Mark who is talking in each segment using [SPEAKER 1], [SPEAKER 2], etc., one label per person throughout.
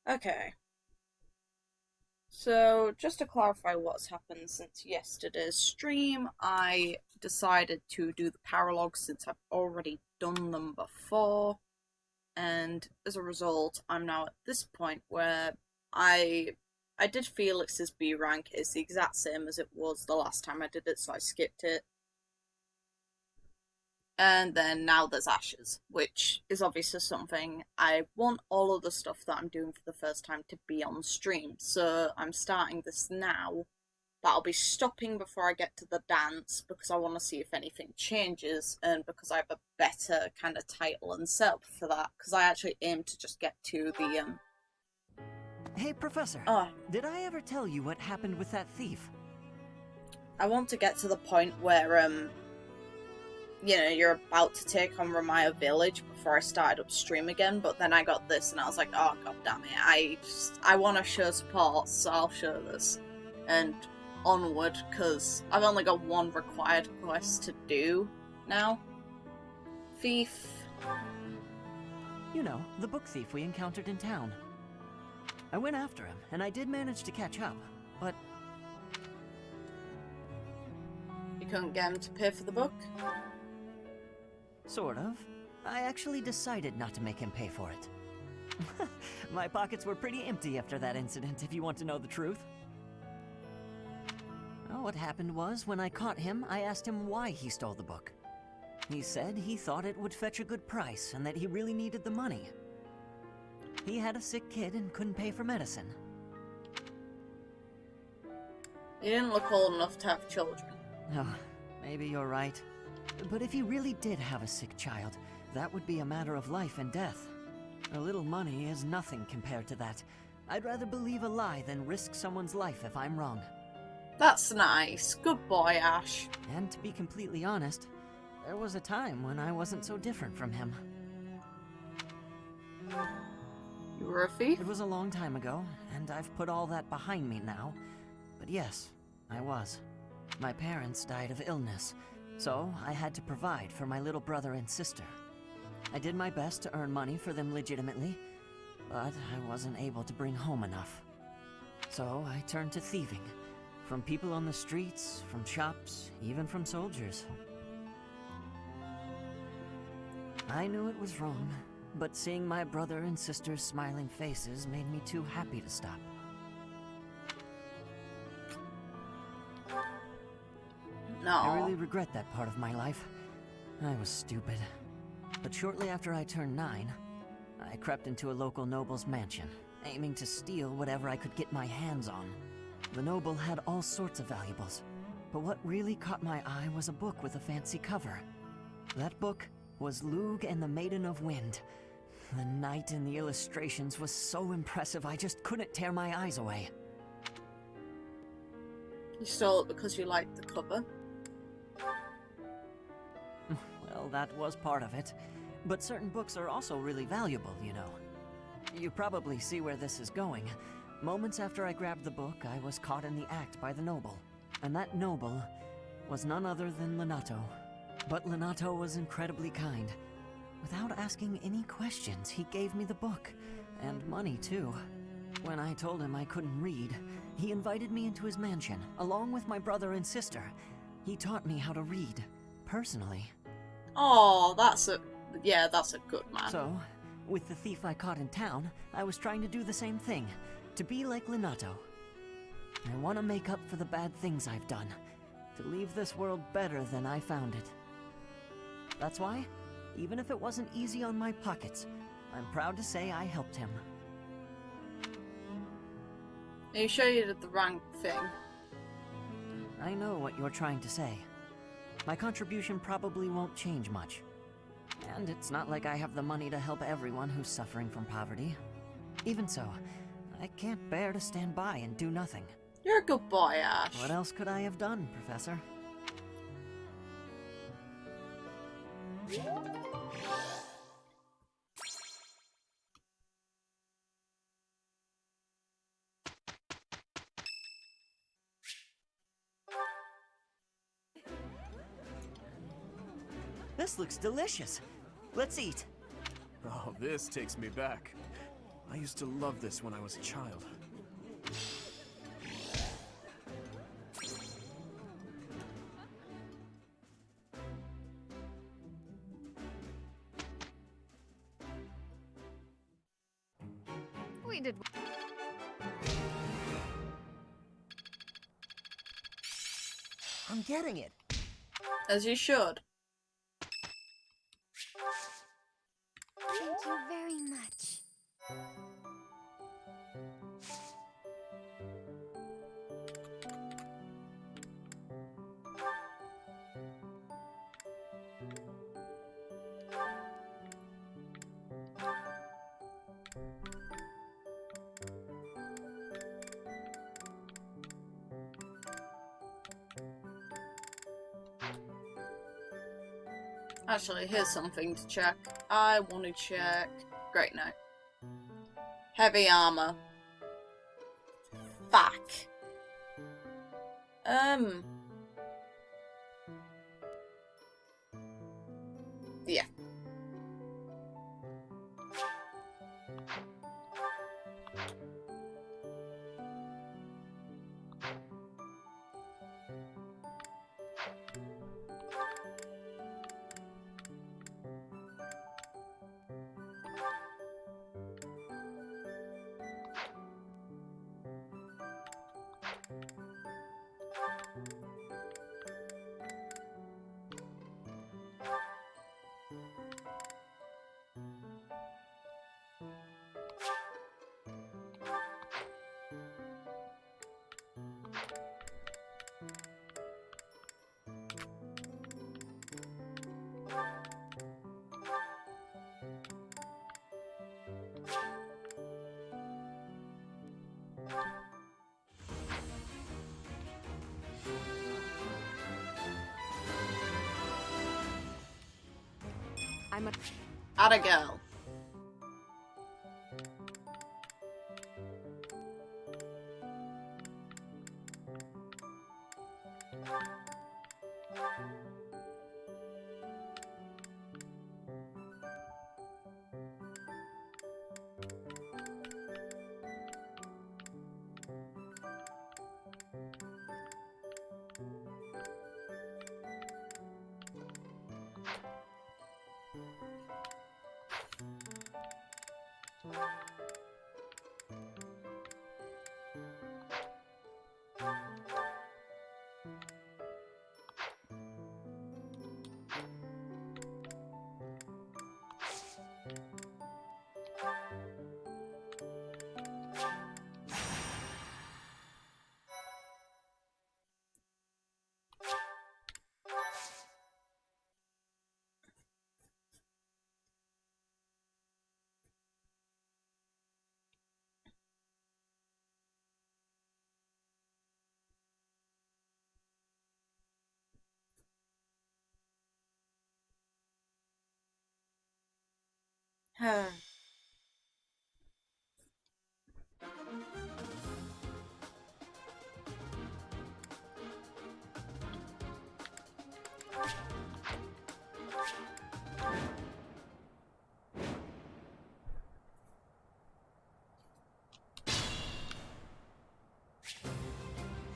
[SPEAKER 1] Okay, so just to clarify what's happened since yesterday's stream, I decided to do the paralogs since I've already done them before, and as a result, I'm now at this point where I I did Felix's B rank. It's the exact same as it was the last time I did it, so I skipped it. And then now there's Ashes, which is obviously something I want all of the stuff that I'm doing for the first time to be on stream. So I'm starting this now, but I'll be stopping before I get to the dance because I want to see if anything changes and because I have a better kind of title and setup for that. Because I actually aim to just get to the
[SPEAKER 2] Hey, Professor.
[SPEAKER 1] Oh,
[SPEAKER 2] Did I ever tell you what happened with that thief?
[SPEAKER 1] I want to get to the point where you're about to take on Ramaya Village before I started upstream again, but then I got this and I was like, oh god damn it, I want to show support, so I'll show this. And onward, because I've only got one required quest to do now. Thief.
[SPEAKER 2] You know, the book thief we encountered in town. I went after him, and I did manage to catch up, but...
[SPEAKER 1] You couldn't get him to pay for the book?
[SPEAKER 2] Sort of. I actually decided not to make him pay for it. My pockets were pretty empty after that incident, if you want to know the truth. Well, what happened was, when I caught him, I asked him why he stole the book. He said he thought it would fetch a good price, and that he really needed the money. He had a sick kid and couldn't pay for medicine.
[SPEAKER 1] You didn't look old enough to have children.
[SPEAKER 2] Oh, maybe you're right. But if he really did have a sick child, that would be a matter of life and death. A little money is nothing compared to that. I'd rather believe a lie than risk someone's life if I'm wrong.
[SPEAKER 1] That's nice. Good boy, Ash.
[SPEAKER 2] And to be completely honest, there was a time when I wasn't so different from him.
[SPEAKER 1] You were a thief?
[SPEAKER 2] It was a long time ago, and I've put all that behind me now. But yes, I was. My parents died of illness, so I had to provide for my little brother and sister. I did my best to earn money for them legitimately, but I wasn't able to bring home enough. So I turned to thieving. From people on the streets, from shops, even from soldiers. I knew it was wrong, but seeing my brother and sister's smiling faces made me too happy to stop.
[SPEAKER 1] No.
[SPEAKER 2] I really regret that part of my life. I was stupid. But shortly after I turned 9, I crept into a local noble's mansion, aiming to steal whatever I could get my hands on. The noble had all sorts of valuables, but what really caught my eye was a book with a fancy cover. That book was Lug and the Maiden of Wind. The knight in the illustrations was so impressive I just couldn't tear my eyes away.
[SPEAKER 1] You stole it because you liked the cover?
[SPEAKER 2] Well, that was part of it. But certain books are also really valuable, you know. You probably see where this is going. Moments after I grabbed the book, I was caught in the act by the noble. And that noble was none other than Lenato. But Lenato was incredibly kind. Without asking any questions, he gave me the book. And money, too. When I told him I couldn't read, he invited me into his mansion, along with my brother and sister. He taught me how to read, personally.
[SPEAKER 1] Oh, that's a good man.
[SPEAKER 2] So, with the thief I caught in town, I was trying to do the same thing. To be like Lenato. I want to make up for the bad things I've done. To leave this world better than I found it. That's why, even if it wasn't easy on my pockets, I'm proud to say I helped him.
[SPEAKER 1] Are you sure you did the wrong thing?
[SPEAKER 2] I know what you're trying to say. My contribution probably won't change much. And it's not like I have the money to help everyone who's suffering from poverty. Even so, I can't bear to stand by and do nothing.
[SPEAKER 1] You're a good boy, Ash.
[SPEAKER 2] What else could I have done, Professor? This looks delicious. Let's eat.
[SPEAKER 3] Oh, this takes me back. I used to love this when I was a child.
[SPEAKER 4] We did.
[SPEAKER 5] I'm getting it.
[SPEAKER 1] As you should.
[SPEAKER 4] Thank you very much.
[SPEAKER 1] Actually, here's something to check. I want to check... Great, no. Heavy armor. Fuck. Yeah.
[SPEAKER 4] I'm a.
[SPEAKER 1] Atta girl.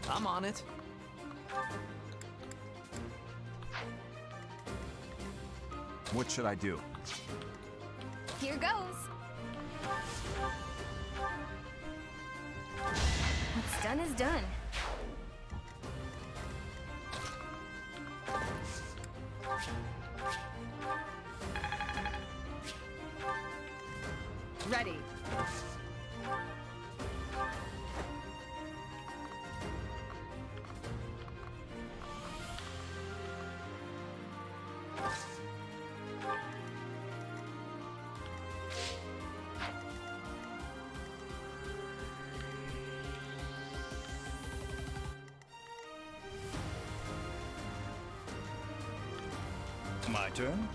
[SPEAKER 3] I'm on it.
[SPEAKER 6] What should I do?
[SPEAKER 4] Here goes. What's done is done. Ready.
[SPEAKER 6] My turn?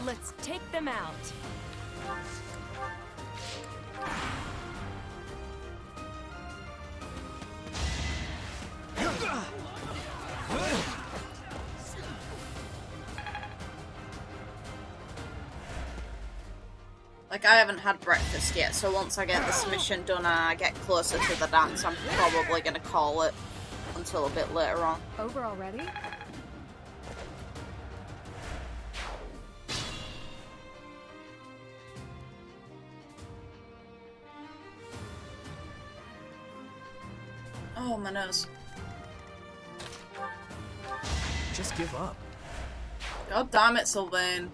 [SPEAKER 4] Let's take them out.
[SPEAKER 1] Like, I haven't had breakfast yet, so once I get this mission done and I get closer to the dance, I'm probably gonna call it until a bit later on.
[SPEAKER 4] Over already?
[SPEAKER 1] Oh, my nose.
[SPEAKER 3] Just give up.
[SPEAKER 1] God damn it, Sylvain.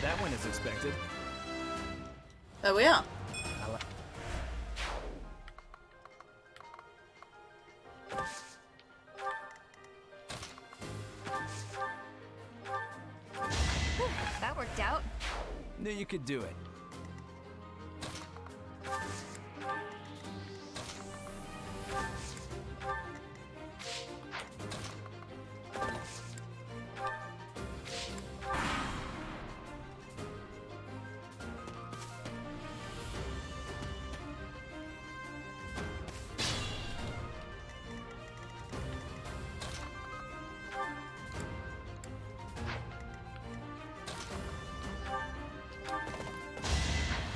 [SPEAKER 3] That went as expected.
[SPEAKER 1] There we are.
[SPEAKER 4] That worked out.
[SPEAKER 3] Knew you could do it.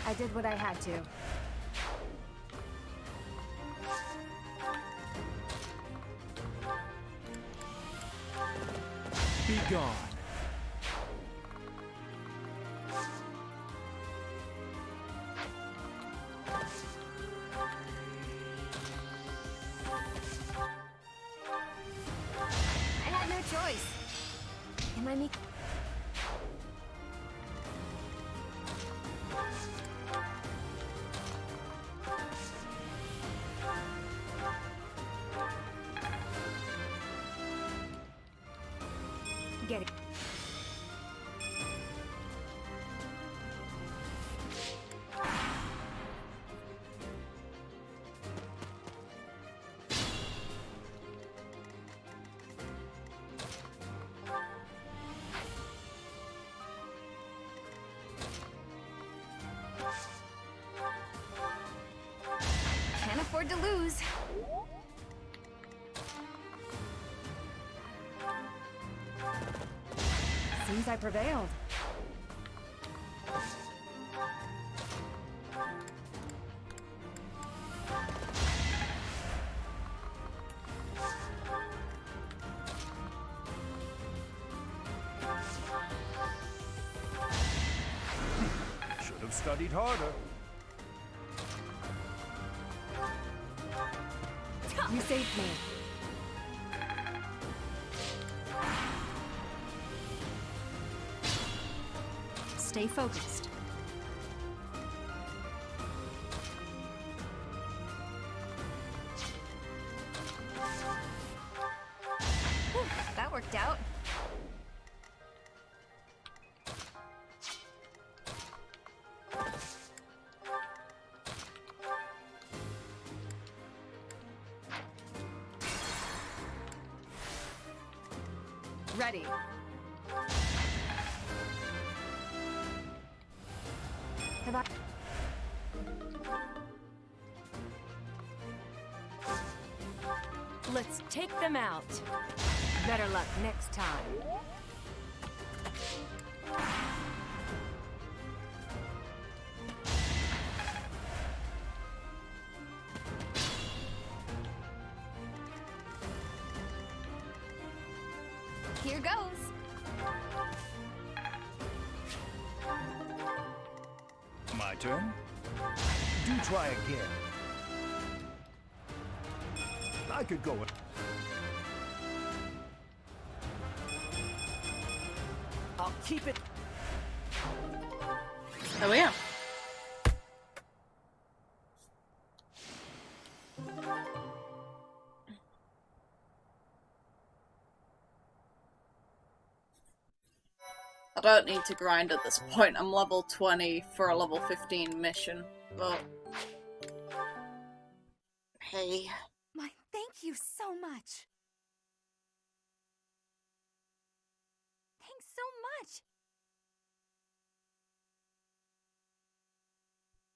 [SPEAKER 4] I did what I had to.
[SPEAKER 3] Be gone.
[SPEAKER 4] I had no choice. Am I me? Get it. Can't afford to lose. Seems I prevailed.
[SPEAKER 6] Should have studied harder.
[SPEAKER 4] You saved me. Stay focused. Whew, that worked out. Ready. Have I... Let's take them out. Better luck next time. Here goes.
[SPEAKER 6] My turn?
[SPEAKER 5] Do try again.
[SPEAKER 6] I could go with...
[SPEAKER 3] I'll keep it.
[SPEAKER 1] There we are. I don't need to grind at this point. I'm level 20 for a level 15 mission. But hey.
[SPEAKER 4] My thank you so much. Thanks so much.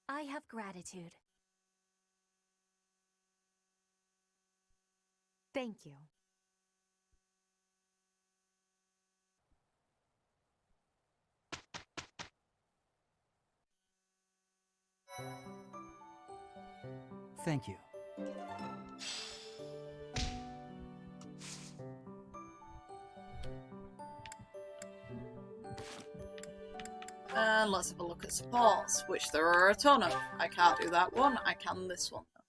[SPEAKER 4] I have gratitude. Thank you.
[SPEAKER 3] Thank you.
[SPEAKER 1] And let's have a look at supports, which there are a ton of. I can't do that one, I can this one though.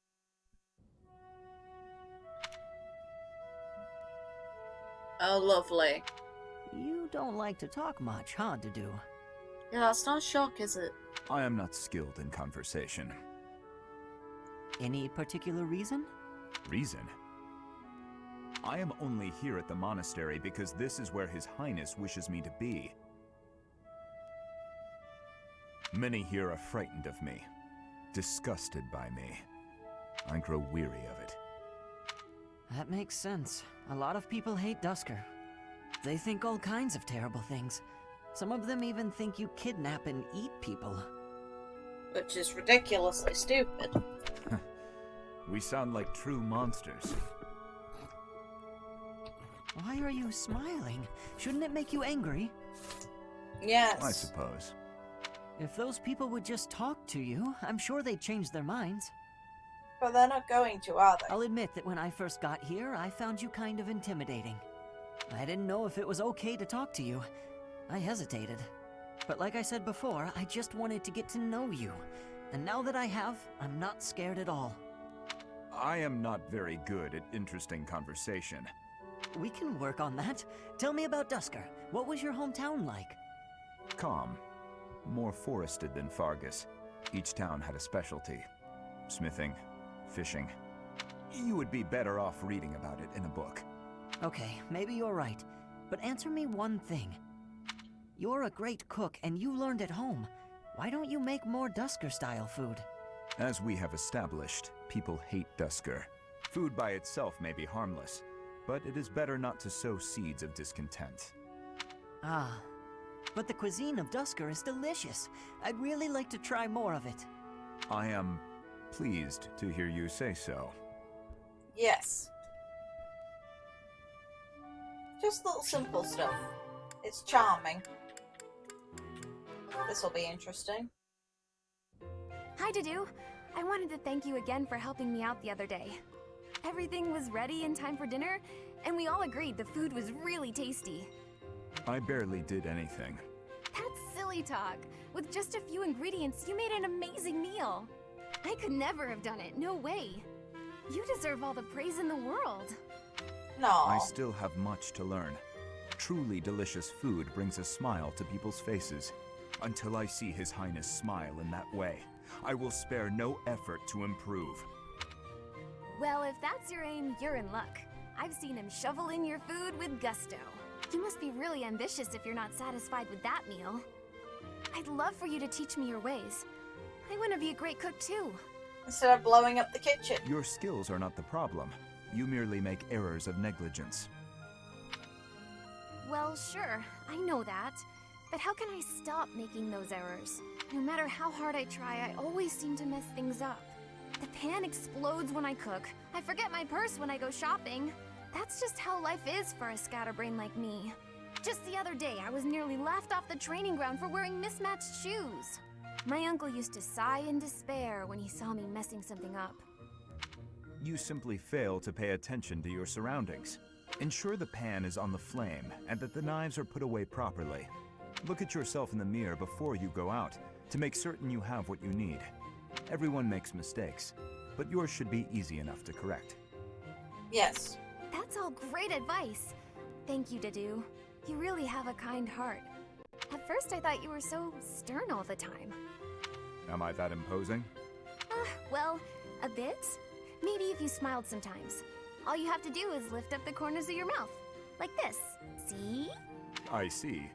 [SPEAKER 1] Oh, lovely.
[SPEAKER 2] You don't like to talk much, huh, Dedu?
[SPEAKER 1] Yeah, that's not a shock, is it?
[SPEAKER 6] I am not skilled in conversation.
[SPEAKER 2] Any particular reason?
[SPEAKER 6] Reason? I am only here at the monastery because this is where His Highness wishes me to be. Many here are frightened of me, disgusted by me. I grow weary of it.
[SPEAKER 2] That makes sense. A lot of people hate Dusker. They think all kinds of terrible things. Some of them even think you kidnap and eat people.
[SPEAKER 1] Which is ridiculously stupid.
[SPEAKER 6] We sound like true monsters.
[SPEAKER 2] Why are you smiling? Shouldn't it make you angry?
[SPEAKER 1] Yes.
[SPEAKER 6] I suppose.
[SPEAKER 2] If those people would just talk to you, I'm sure they'd change their minds.
[SPEAKER 1] But they're not going to, are they?
[SPEAKER 2] I'll admit that when I first got here, I found you kind of intimidating. I didn't know if it was okay to talk to you. I hesitated. But like I said before, I just wanted to get to know you. And now that I have, I'm not scared at all.
[SPEAKER 6] I am not very good at interesting conversation.
[SPEAKER 2] We can work on that. Tell me about Dusker. What was your hometown like?
[SPEAKER 6] Calm. More forested than Fargus. Each town had a specialty. Smithing, fishing. You would be better off reading about it in a book.
[SPEAKER 2] Okay, maybe you're right. But answer me one thing. You're a great cook and you learned at home. Why don't you make more Dusker-style food?
[SPEAKER 6] As we have established, people hate Dusker. Food by itself may be harmless, but it is better not to sow seeds of discontent.
[SPEAKER 2] Ah, but the cuisine of Dusker is delicious. I'd really like to try more of it.
[SPEAKER 6] I am pleased to hear you say so.
[SPEAKER 1] Yes. Just little simple stuff. It's charming. This will be interesting.
[SPEAKER 4] Hi, Dedu. I wanted to thank you again for helping me out the other day. Everything was ready in time for dinner, and we all agreed the food was really tasty.
[SPEAKER 6] I barely did anything.
[SPEAKER 4] That's silly talk. With just a few ingredients, you made an amazing meal. I could never have done it, no way. You deserve all the praise in the world.
[SPEAKER 1] No.
[SPEAKER 6] I still have much to learn. Truly delicious food brings a smile to people's faces. Until I see His Highness smile in that way, I will spare no effort to improve.
[SPEAKER 4] Well, if that's your aim, you're in luck. I've seen him shovel in your food with gusto. You must be really ambitious if you're not satisfied with that meal. I'd love for you to teach me your ways. I want to be a great cook too.
[SPEAKER 1] Instead of blowing up the kitchen.
[SPEAKER 6] Your skills are not the problem. You merely make errors of negligence.
[SPEAKER 4] Well, sure, I know that. But how can I stop making those errors? No matter how hard I try, I always seem to mess things up. The pan explodes when I cook. I forget my purse when I go shopping. That's just how life is for a scatterbrain like me. Just the other day, I was nearly laughed off the training ground for wearing mismatched shoes. My uncle used to sigh in despair when he saw me messing something up.
[SPEAKER 6] You simply fail to pay attention to your surroundings. Ensure the pan is on the flame and that the knives are put away properly. Look at yourself in the mirror before you go out to make certain you have what you need. Everyone makes mistakes, but yours should be easy enough to correct.
[SPEAKER 1] Yes.
[SPEAKER 4] That's all great advice. Thank you, Dedu. You really have a kind heart. At first I thought you were so stern all the time.
[SPEAKER 6] Am I that imposing?
[SPEAKER 4] Well, a bit. Maybe if you smiled sometimes. All you have to do is lift up the corners of your mouth. Like this. See?
[SPEAKER 6] I see.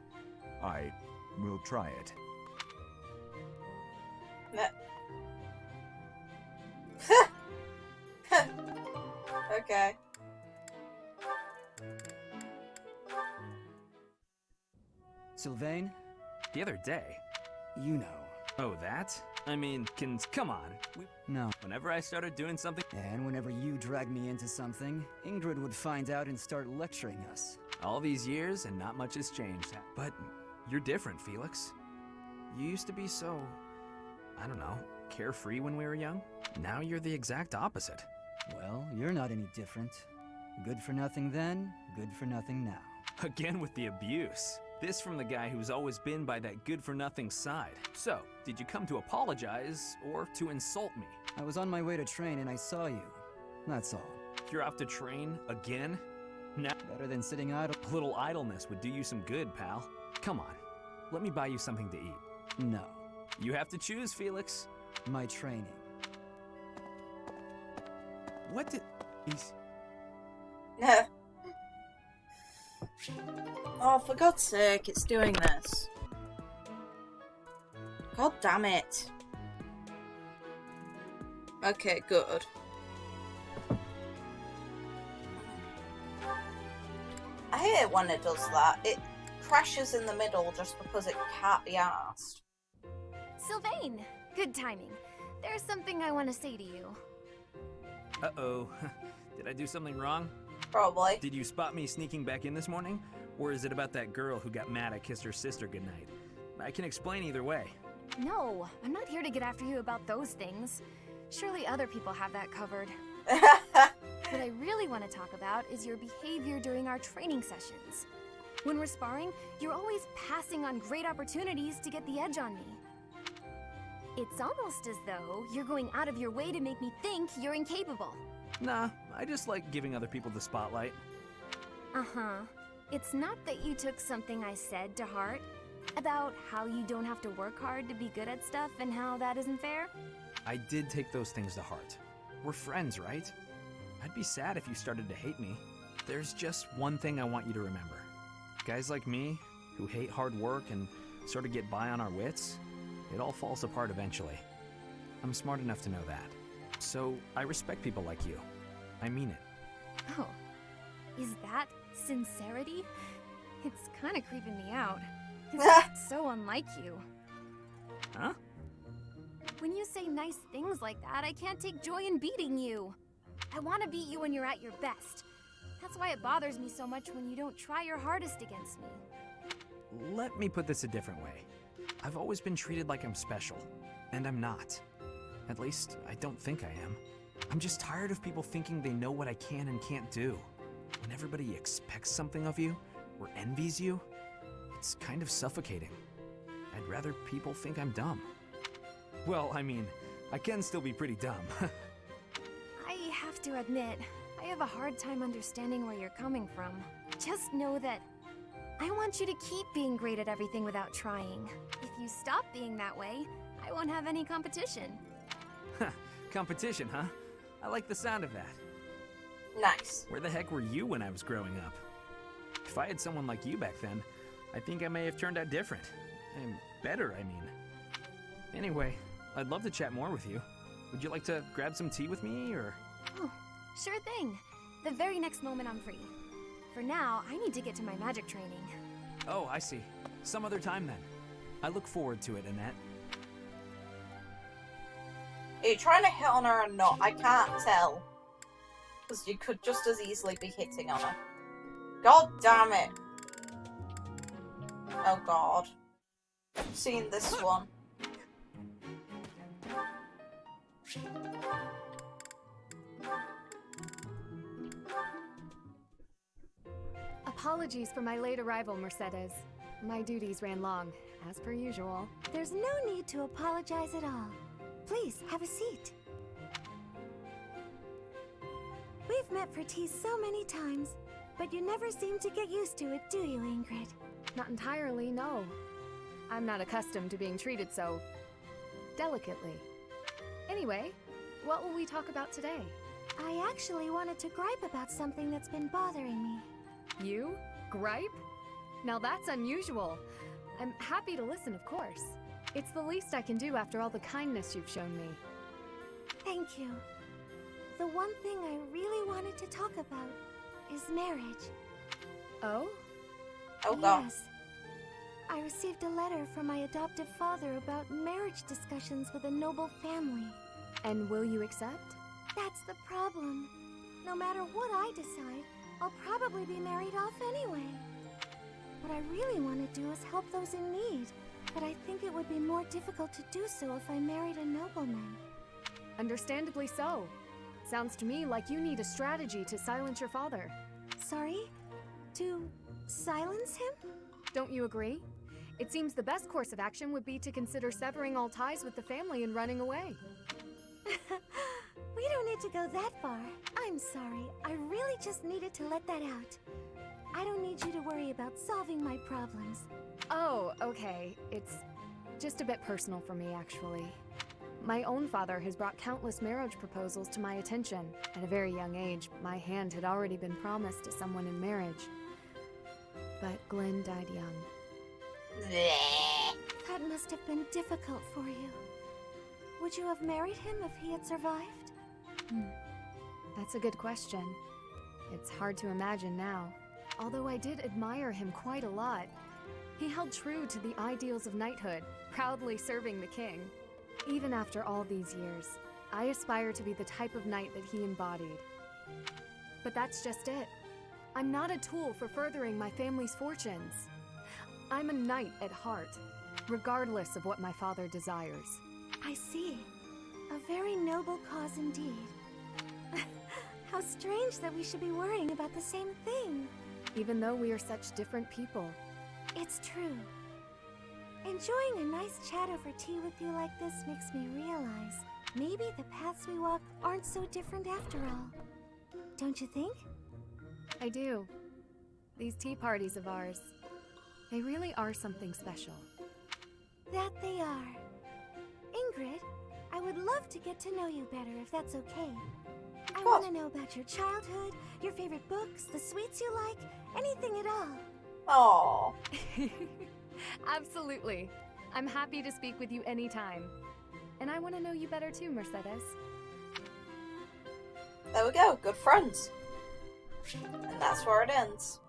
[SPEAKER 6] I will try it.
[SPEAKER 1] Okay.
[SPEAKER 3] Sylvain,
[SPEAKER 7] The other day.
[SPEAKER 3] you know.
[SPEAKER 7] Oh, that? I mean, come on.
[SPEAKER 3] No.
[SPEAKER 7] Whenever I started doing something...
[SPEAKER 3] And whenever you drag me into something, Ingrid would find out and start lecturing us.
[SPEAKER 7] All these years and not much has changed. But you're different, Felix. You used to be so... I don't know, carefree when we were young. Now you're the exact opposite.
[SPEAKER 3] Well, you're not any different. Good for nothing then, good for nothing now.
[SPEAKER 7] Again with the abuse. This from the guy who's always been by that good-for-nothing side. So, did you come to apologize or to insult me?
[SPEAKER 3] I was on my way to train and I saw you. That's all.
[SPEAKER 7] You're off to train again? Now,
[SPEAKER 3] Better than sitting idle.
[SPEAKER 7] a little idleness would do you some good, pal. Come on, let me buy you something to eat.
[SPEAKER 3] No.
[SPEAKER 7] You have to choose, Felix.
[SPEAKER 3] My training.
[SPEAKER 7] What did... He's...
[SPEAKER 1] Oh, for God's sake, it's doing this. God damn it. Okay, good. I hate it when it does that. It crashes in the middle just because it can't be asked.
[SPEAKER 4] Sylvain! Good timing. There's something I want to say to you.
[SPEAKER 7] Uh-oh. Did I do something wrong?
[SPEAKER 1] Probably.
[SPEAKER 7] Did you spot me sneaking back in this morning? Or is it about that girl who got mad I kissed her sister goodnight? I can explain either way.
[SPEAKER 4] No, I'm not here to get after you about those things. Surely other people have that covered. What I really want to talk about is your behavior during our training sessions. When we're sparring, you're always passing on great opportunities to get the edge on me. It's almost as though you're going out of your way to make me think you're incapable.
[SPEAKER 7] Nah, I just like giving other people the spotlight.
[SPEAKER 4] Uh-huh. It's not that you took something I said to heart about how you don't have to work hard to be good at stuff and how that isn't fair?
[SPEAKER 7] I did take those things to heart. We're friends, right? I'd be sad if you started to hate me. There's just one thing I want you to remember. Guys like me, who hate hard work and sort of get by on our wits, it all falls apart eventually. I'm smart enough to know that. So, I respect people like you. I mean it.
[SPEAKER 4] Oh, is that sincerity? It's kind of creeping me out. It's so unlike you.
[SPEAKER 7] Huh?
[SPEAKER 4] When you say nice things like that, I can't take joy in beating you. I want to beat you when you're at your best. That's why it bothers me so much when you don't try your hardest against me.
[SPEAKER 7] Let me put this a different way. I've always been treated like I'm special, and I'm not. At least, I don't think I am. I'm just tired of people thinking they know what I can and can't do. When everybody expects something of you, or envies you, it's kind of suffocating. I'd rather people think I'm dumb. Well, I mean, I can still be pretty dumb.
[SPEAKER 4] I have to admit, I have a hard time understanding where you're coming from. Just know that I want you to keep being great at everything without trying. If you stop being that way, I won't have any competition.
[SPEAKER 7] Competition, huh? I like the sound of that.
[SPEAKER 1] Nice.
[SPEAKER 7] Where the heck were you when I was growing up? If I had someone like you back then, I think I may have turned out different. And better, I mean. Anyway, I'd love to chat more with you. Would you like to grab some tea with me, or...?
[SPEAKER 4] Oh, sure thing. The very next moment I'm free. For now, I need to get to my magic training.
[SPEAKER 7] Oh, I see. Some other time then. I look forward to it, Annette.
[SPEAKER 1] Are you trying to hit on her or not? I can't tell. Because you could just as easily be hitting on her. God damn it. Oh god. I've seen this one.
[SPEAKER 8] Apologies for my late arrival, Mercedes. My duties ran long, as per usual.
[SPEAKER 9] There's no need to apologize at all. Please, have a seat. We've met for tea so many times, but you never seem to get used to it, do you, Ingrid?
[SPEAKER 8] Not entirely, no. I'm not accustomed to being treated so... delicately. Anyway, what will we talk about today?
[SPEAKER 9] I actually wanted to gripe about something that's been bothering me.
[SPEAKER 8] You? Gripe? Now that's unusual. I'm happy to listen, of course. It's the least I can do after all the kindness you've shown me.
[SPEAKER 9] Thank you. The one thing I really wanted to talk about is marriage.
[SPEAKER 8] Oh?
[SPEAKER 1] Oh god.
[SPEAKER 9] Yes. I received a letter from my adoptive father about marriage discussions with a noble family.
[SPEAKER 8] And will you accept?
[SPEAKER 9] That's the problem. No matter what I decide, I'll probably be married off anyway. What I really want to do is help those in need, but I think it would be more difficult to do so if I married a nobleman.
[SPEAKER 8] Understandably so. Sounds to me like you need a strategy to silence your father.
[SPEAKER 9] Sorry? To silence him?
[SPEAKER 8] Don't you agree? It seems the best course of action would be to consider severing all ties with the family and running away.
[SPEAKER 9] We don't need to go that far. I'm sorry. I really just needed to let that out. I don't need you to worry about solving my problems.
[SPEAKER 8] Oh, okay. It's just a bit personal for me, actually. My own father has brought countless marriage proposals to my attention. At a very young age, my hand had already been promised to someone in marriage. But Glenn died young.
[SPEAKER 9] That must have been difficult for you. Would you have married him if he had survived?
[SPEAKER 8] That's a good question. It's hard to imagine now. Although I did admire him quite a lot. He held true to the ideals of knighthood, proudly serving the king. Even after all these years, I aspire to be the type of knight that he embodied. But that's just it. I'm not a tool for furthering my family's fortunes. I'm a knight at heart, regardless of what my father desires.
[SPEAKER 9] I see. A very noble cause indeed. How strange that we should be worrying about the same thing.
[SPEAKER 8] Even though we are such different people.
[SPEAKER 9] It's true. Enjoying a nice chat over tea with you like this makes me realize maybe the paths we walk aren't so different after all. Don't you think?
[SPEAKER 8] I do. These tea parties of ours, they really are something special.
[SPEAKER 9] That they are. Ingrid, I would love to get to know you better if that's okay. I want to know about your childhood, your favorite books, the sweets you like, anything at all.
[SPEAKER 1] Aww.
[SPEAKER 8] Absolutely. I'm happy to speak with you anytime. And I want to know you better too, Mercedes.
[SPEAKER 1] There we go, good friends. And that's where it ends.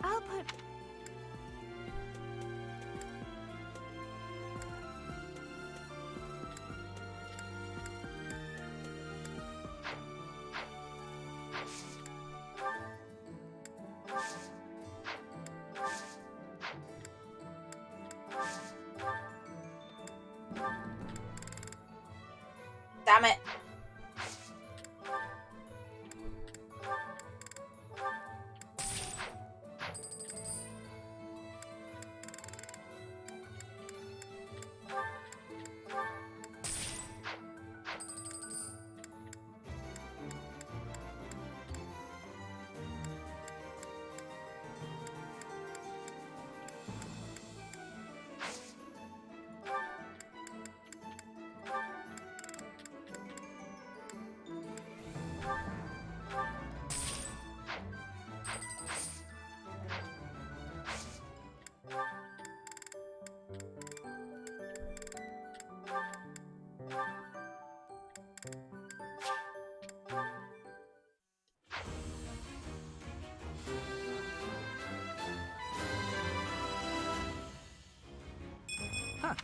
[SPEAKER 9] I'll put...
[SPEAKER 1] Damn it.
[SPEAKER 7] Huh.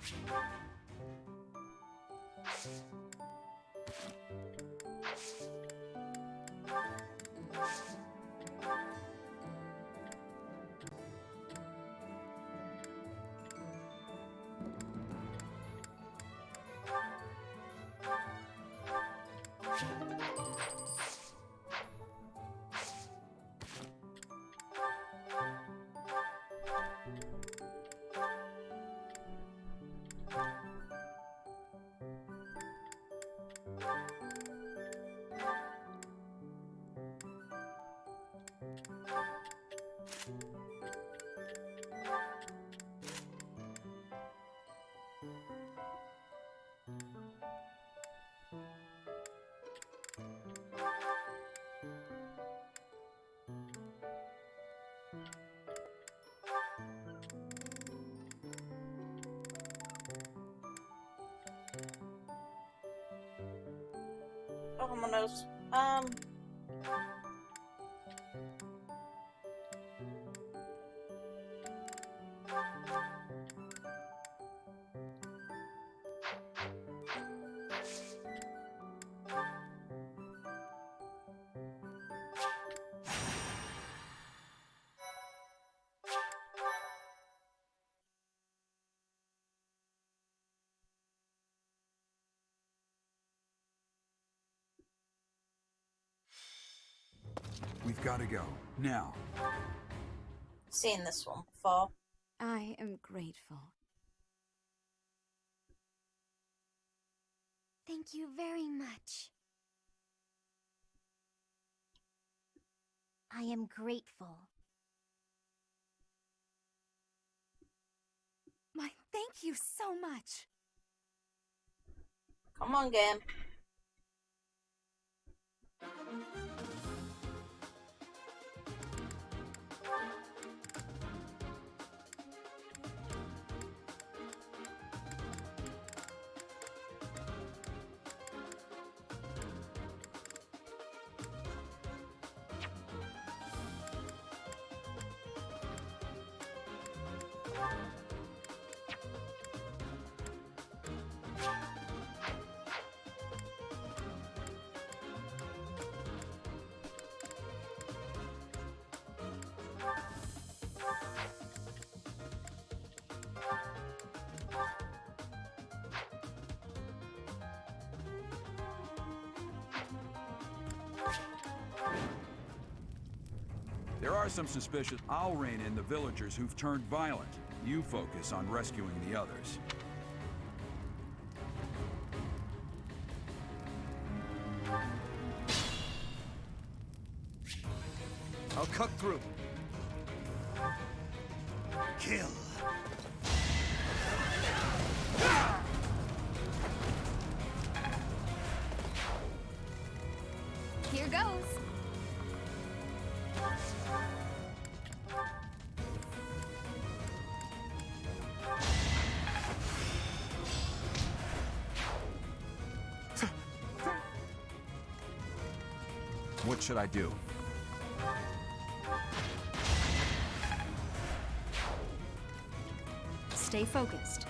[SPEAKER 1] Oh my nose.
[SPEAKER 5] We've got to go. Now.
[SPEAKER 1] Seen this one before.
[SPEAKER 8] I am grateful.
[SPEAKER 9] Thank you very much. I am grateful.
[SPEAKER 8] My thank you so much.
[SPEAKER 1] Come on, game.
[SPEAKER 5] There are some suspicious. I'll rein in the villagers who've turned violent. You focus on rescuing the others.
[SPEAKER 3] I'll cut through. Kill.
[SPEAKER 8] Here goes.
[SPEAKER 6] What should I do?
[SPEAKER 8] Stay focused.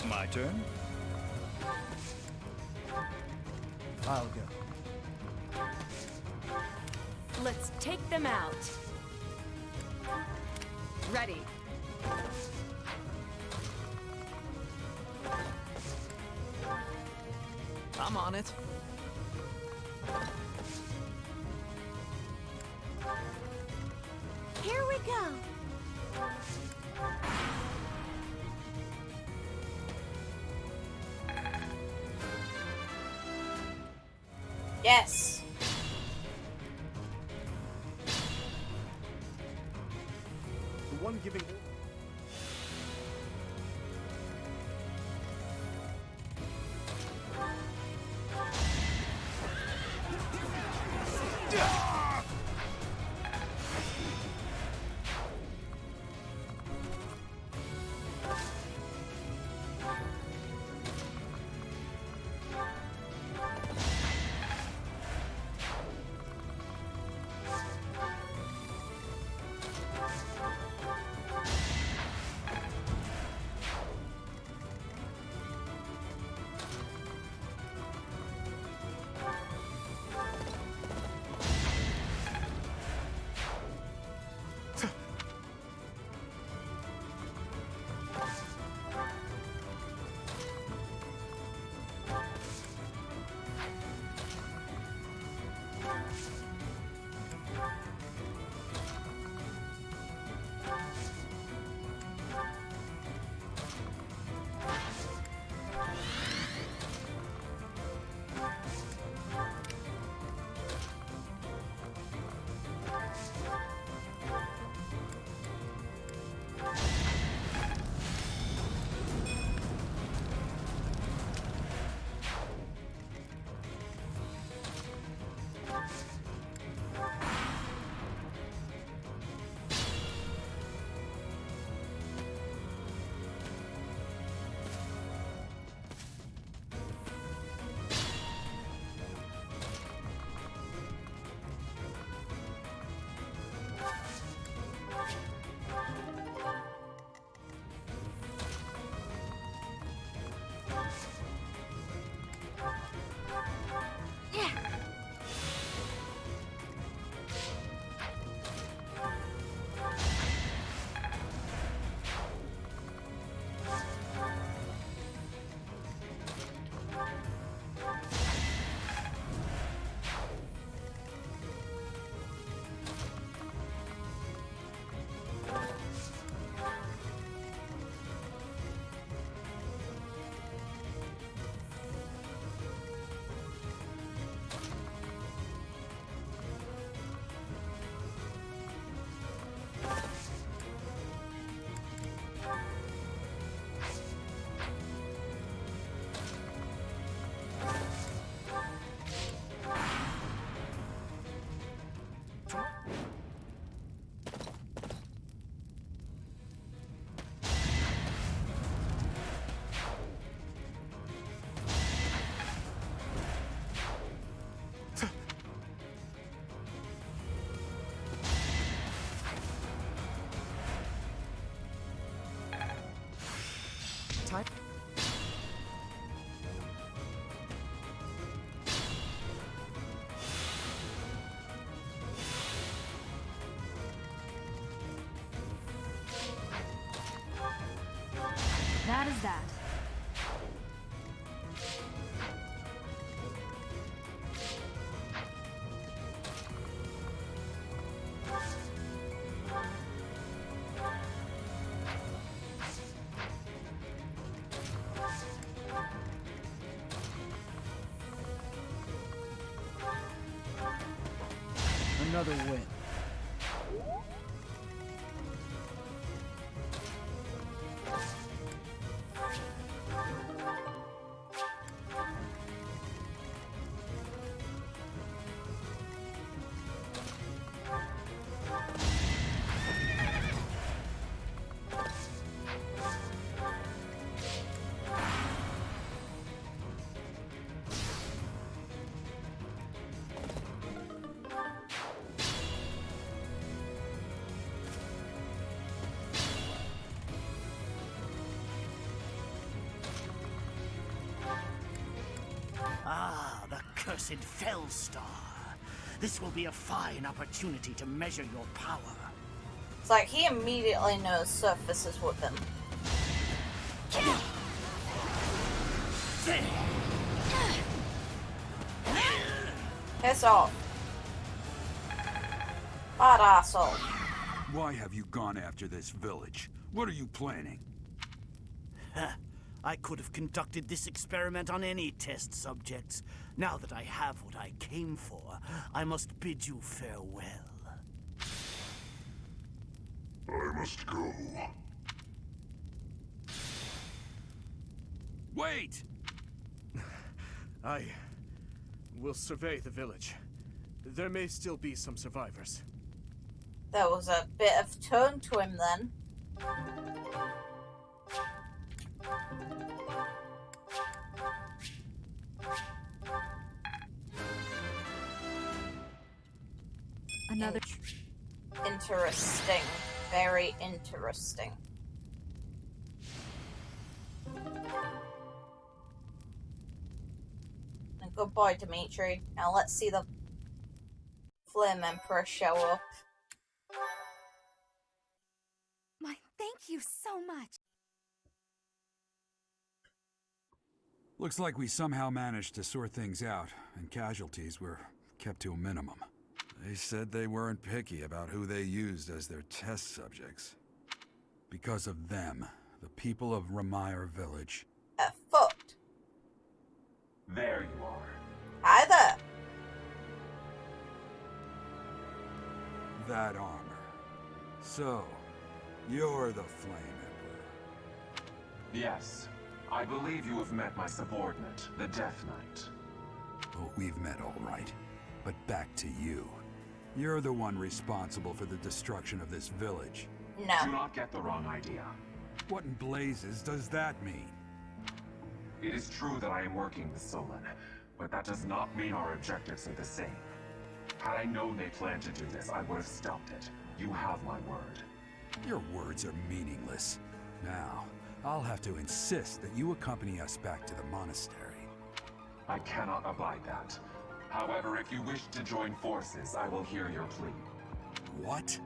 [SPEAKER 5] My turn?
[SPEAKER 3] I'll go.
[SPEAKER 8] Let's take them out. Ready.
[SPEAKER 7] I'm on it.
[SPEAKER 9] Here we go.
[SPEAKER 1] Yes.
[SPEAKER 3] The one giving.
[SPEAKER 8] that?
[SPEAKER 3] Another win.
[SPEAKER 10] Ah, the cursed Fellstar. This will be a fine opportunity to measure your power.
[SPEAKER 1] It's like he immediately knows Sothis is with him. Piss off. Bad asshole.
[SPEAKER 5] Why have you gone after this village? What are you planning?
[SPEAKER 10] I could have conducted this experiment on any test subjects. Now that I have what I came for, I must bid you farewell.
[SPEAKER 11] I must go.
[SPEAKER 5] Wait!
[SPEAKER 12] I will survey the village. There may still be some survivors.
[SPEAKER 1] There was a bit of tone to him then.
[SPEAKER 8] Another.
[SPEAKER 1] Interesting. Very interesting. And good boy, Dimitri. Now let's see the Flame Emperor show up.
[SPEAKER 4] My thank you so much.
[SPEAKER 5] Looks like we somehow managed to sort things out, and casualties were kept to a minimum. They said they weren't picky about who they used as their test subjects. Because of them, the people of Ramire Village
[SPEAKER 1] are fucked.
[SPEAKER 11] There you are.
[SPEAKER 1] Hi there.
[SPEAKER 5] that armor. So, you're the Flame Emperor.
[SPEAKER 11] Yes. I believe you have met my subordinate, the Death Knight.
[SPEAKER 5] Oh, we've met all right. But back to you. You're the one responsible for the destruction of this village.
[SPEAKER 1] No.
[SPEAKER 11] Do not get the wrong idea.
[SPEAKER 5] What in blazes does that mean?
[SPEAKER 11] It is true that I am working with Solon, but that does not mean our objectives are the same. Had I known they planned to do this, I would have stopped it. You have my word.
[SPEAKER 5] Your words are meaningless. Now, I'll have to insist that you accompany us back to the monastery.
[SPEAKER 11] I cannot abide that. However, if you wish to join forces, I will hear your plea.
[SPEAKER 5] What?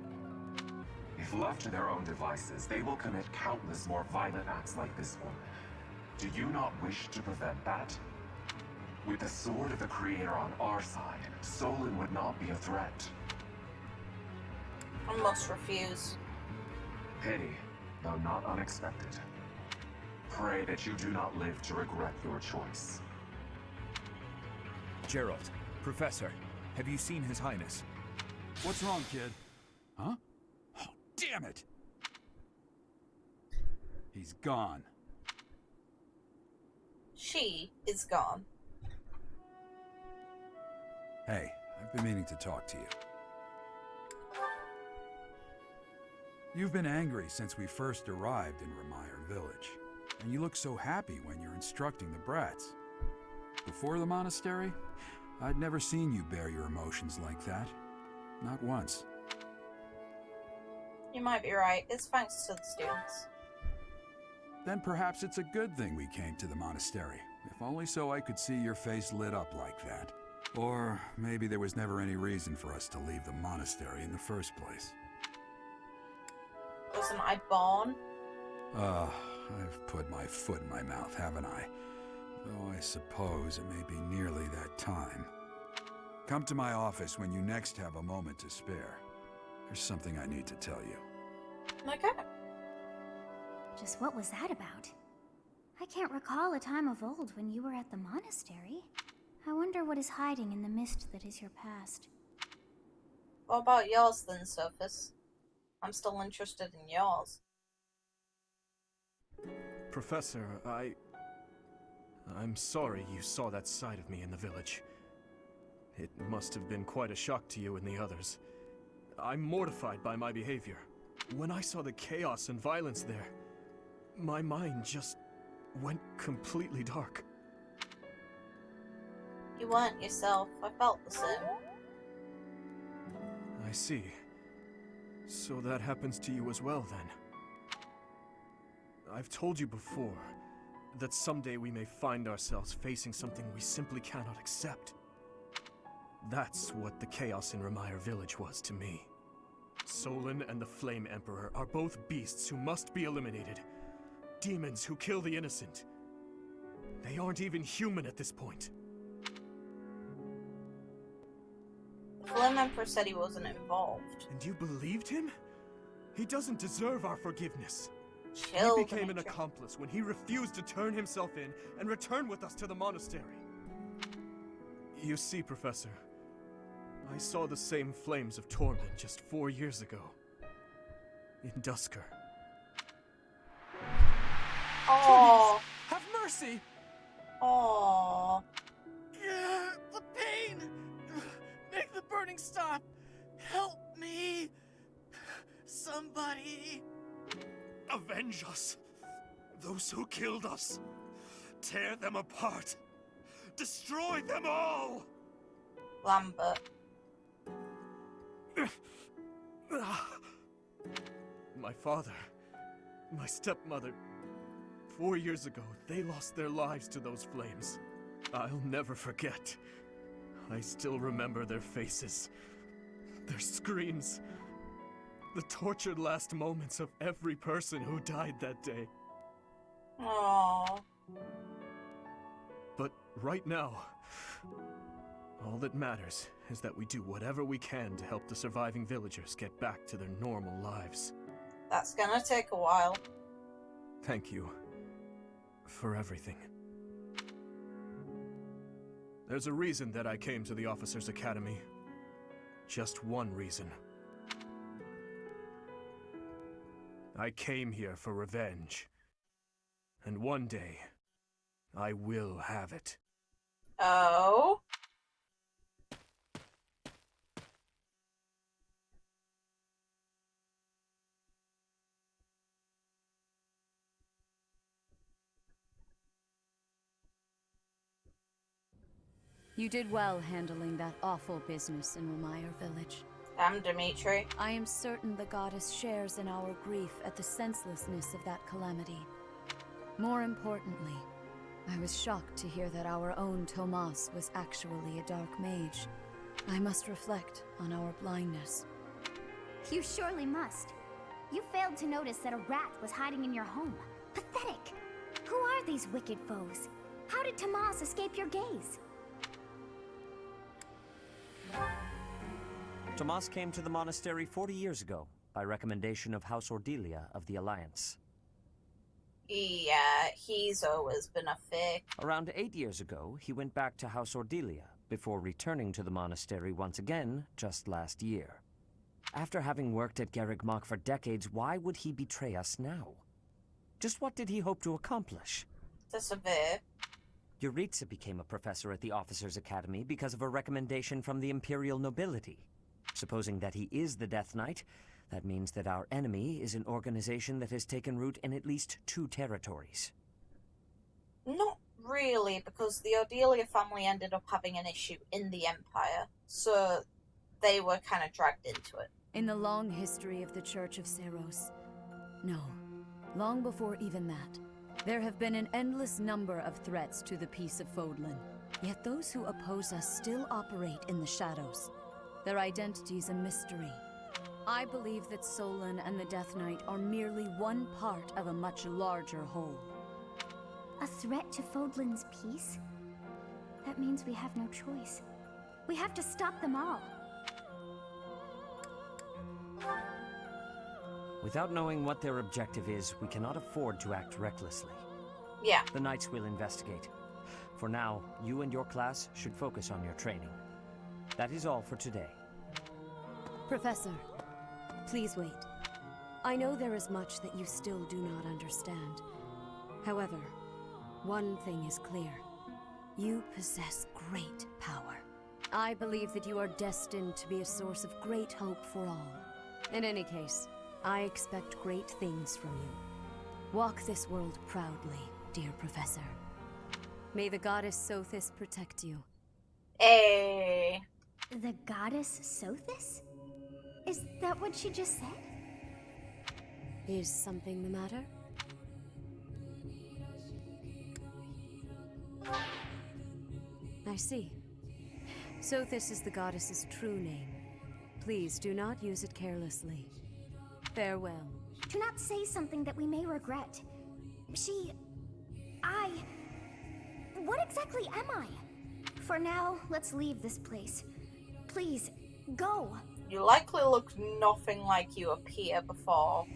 [SPEAKER 11] If left to their own devices, they will commit countless more violent acts like this one. Do you not wish to prevent that? With the sword of the Creator on our side, Solon would not be a threat.
[SPEAKER 1] I must refuse.
[SPEAKER 11] Pity, though not unexpected. Pray that you do not live to regret your choice.
[SPEAKER 6] Gerald, Professor, have you seen His Highness?
[SPEAKER 5] What's wrong, kid? Huh? Oh, damn it! He's gone.
[SPEAKER 1] She is gone.
[SPEAKER 5] Hey, I've been meaning to talk to you. You've been angry since we first arrived in Ramire Village, and you look so happy when you're instructing the brats. Before the monastery, I'd never seen you bear your emotions like that. Not once.
[SPEAKER 1] You might be right. It's thanks to the students.
[SPEAKER 5] Then perhaps it's a good thing we came to the monastery, if only so I could see your face lit up like that. Or maybe there was never any reason for us to leave the monastery in the first place.
[SPEAKER 1] Wasn't I born?
[SPEAKER 5] I've put my foot in my mouth, haven't I? Though I suppose it may be nearly that time. Come to my office when you next have a moment to spare. There's something I need to tell you.
[SPEAKER 1] Okay.
[SPEAKER 9] Just what was that about? I can't recall a time of old when you were at the monastery. I wonder what is hiding in the mist that is your past.
[SPEAKER 1] What about yours then, Sothis? I'm still interested in yours.
[SPEAKER 12] Professor, I'm sorry you saw that side of me in the village. It must have been quite a shock to you and the others. I'm mortified by my behavior. When I saw the chaos and violence there, my mind just went completely dark.
[SPEAKER 1] You weren't yourself. I felt the same.
[SPEAKER 12] I see. So that happens to you as well, then. I've told you before that someday we may find ourselves facing something we simply cannot accept. That's what the chaos in Remire Village was to me. Solon and the Flame Emperor are both beasts who must be eliminated. Demons who kill the innocent. They aren't even human at this point.
[SPEAKER 1] The Flame Emperor said he wasn't involved.
[SPEAKER 12] And you believed him? He doesn't deserve our forgiveness.
[SPEAKER 1] Chill,
[SPEAKER 12] He became an
[SPEAKER 1] Dimitri.
[SPEAKER 12] accomplice when he refused to turn himself in and return with us to the monastery. You see, Professor, I saw the same flames of torment just 4 years ago. In Dusker.
[SPEAKER 1] Oh,
[SPEAKER 7] Have mercy!
[SPEAKER 1] oh.
[SPEAKER 10] Yeah, the pain! Make the burning stop! Help me! Somebody!
[SPEAKER 12] Avenge us! Those who killed us! Tear them apart! Destroy them all!
[SPEAKER 1] Lambert.
[SPEAKER 12] My father, my stepmother, 4 years ago, they lost their lives to those flames. I'll never forget. I still remember their faces, their screams, the tortured last moments of every person who died that day.
[SPEAKER 1] Oh.
[SPEAKER 12] But right now, all that matters is that we do whatever we can to help the surviving villagers get back to their normal lives.
[SPEAKER 1] That's gonna take a while.
[SPEAKER 12] Thank you for everything. There's a reason that I came to the Officers' Academy. Just one reason. I came here for revenge. And one day, I will have it.
[SPEAKER 1] Oh?
[SPEAKER 13] You did well handling that awful business in Remire Village.
[SPEAKER 1] Damn, Dimitri.
[SPEAKER 13] I am certain the goddess shares in our grief at the senselessness of that calamity. More importantly, I was shocked to hear that our own Tomas was actually a dark mage. I must reflect on our blindness.
[SPEAKER 9] You surely must. You failed to notice that a rat was hiding in your home. Pathetic! Who are these wicked foes? How did Tomas escape your gaze?
[SPEAKER 2] Tomas came to the monastery 40 years ago, by recommendation of House Ordelia of the Alliance.
[SPEAKER 1] Yeah, he's always been a fake.
[SPEAKER 2] Around 8 years ago, he went back to House Ordelia, before returning to the monastery once again, just last year. After having worked at Garreg for decades, why would he betray us now? Just what did he hope to accomplish?
[SPEAKER 1] To survey.
[SPEAKER 2] Yuritsa became a professor at the Officers' Academy because of a recommendation from the Imperial nobility. Supposing that he is the Death Knight, that means that our enemy is an organization that has taken root in at least 2 territories.
[SPEAKER 1] Not really, because the Ordelia family ended up having an issue in the Empire, so they were kind of dragged into it.
[SPEAKER 13] In the long history of the Church of Seiros, no, long before even that, there have been an endless number of threats to the peace of Fodlan. Yet those who oppose us still operate in the shadows. Their identity's a mystery. I believe that Solon and the Death Knight are merely one part of a much larger whole.
[SPEAKER 9] A threat to Fodlan's peace? That means we have no choice. We have to stop them all.
[SPEAKER 2] Without knowing what their objective is, we cannot afford to act recklessly.
[SPEAKER 1] Yeah.
[SPEAKER 2] The Knights will investigate. For now, you and your class should focus on your training. That is all for today.
[SPEAKER 13] Professor, please wait. I know there is much that you still do not understand. However, one thing is clear. You possess great power. I believe that you are destined to be a source of great hope for all. In any case, I expect great things from you. Walk this world proudly, dear Professor. May the goddess Sothis protect you.
[SPEAKER 1] Hey.
[SPEAKER 9] The goddess Sothis? Is that what she just said?
[SPEAKER 13] Is something the matter? I see. Sothis is the goddess's true name. Please do not use it carelessly. Farewell.
[SPEAKER 9] Do not say something that we may regret. What exactly am I? For now, let's leave this place. Please, go.
[SPEAKER 1] You likely look nothing like you appear before.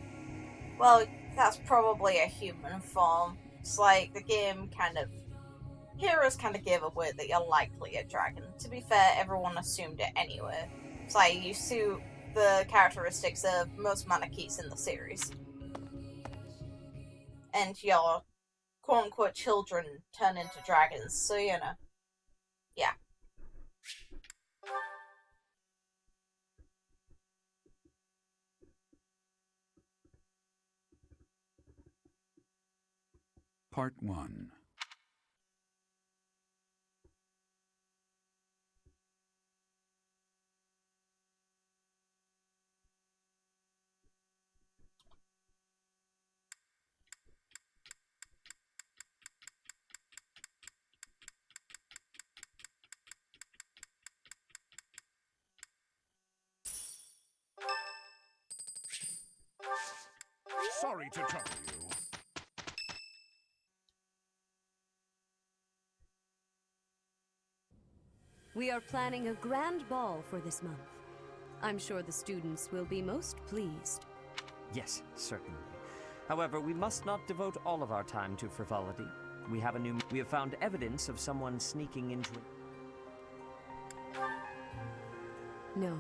[SPEAKER 1] Well, that's probably a human form. It's like the game Heroes kind of gave away that you're likely a dragon. To be fair, everyone assumed it anyway. It's like you suit the characteristics of most Manaketes in the series. And your quote-unquote children turn into dragons, so you know. Yeah.
[SPEAKER 5] Part 1.
[SPEAKER 14] Sorry to trouble you.
[SPEAKER 13] We are planning a grand ball for this month. I'm sure the students will be most pleased.
[SPEAKER 2] Yes, certainly. However, we must not devote all of our time to frivolity. We have found evidence of someone sneaking into it.
[SPEAKER 13] No.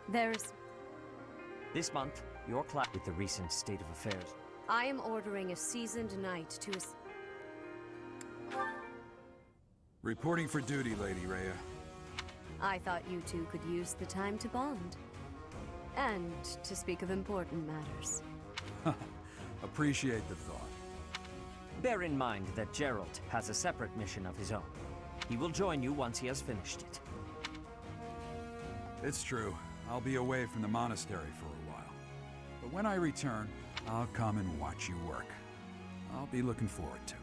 [SPEAKER 13] There's...
[SPEAKER 2] This month, your class with the recent state of affairs.
[SPEAKER 13] I am ordering a seasoned knight to
[SPEAKER 5] Reporting for duty, Lady Rhea.
[SPEAKER 13] I thought you two could use the time to bond. And to speak of important matters.
[SPEAKER 5] Appreciate the thought.
[SPEAKER 2] Bear in mind that Geralt has a separate mission of his own. He will join you once he has finished it.
[SPEAKER 5] It's true. I'll be away from the monastery for a while. But when I return, I'll come and watch you work. I'll be looking forward to it.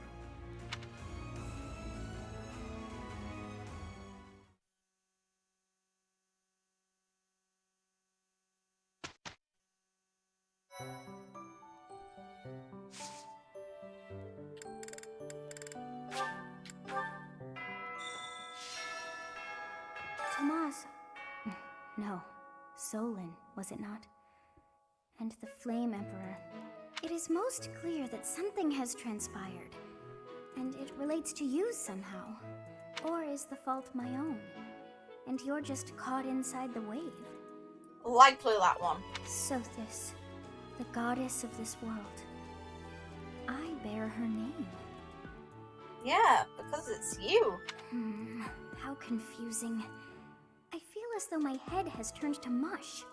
[SPEAKER 9] Tomas. No. Solon, was it not? And the Flame Emperor. It is most clear that something has transpired. And it relates to you somehow. Or is the fault my own? And you're just caught inside the wave?
[SPEAKER 1] Likely that one.
[SPEAKER 9] Sothis, the goddess of this world. I bear her name.
[SPEAKER 1] Yeah, because it's you.
[SPEAKER 9] How confusing. I feel as though my head has turned to mush.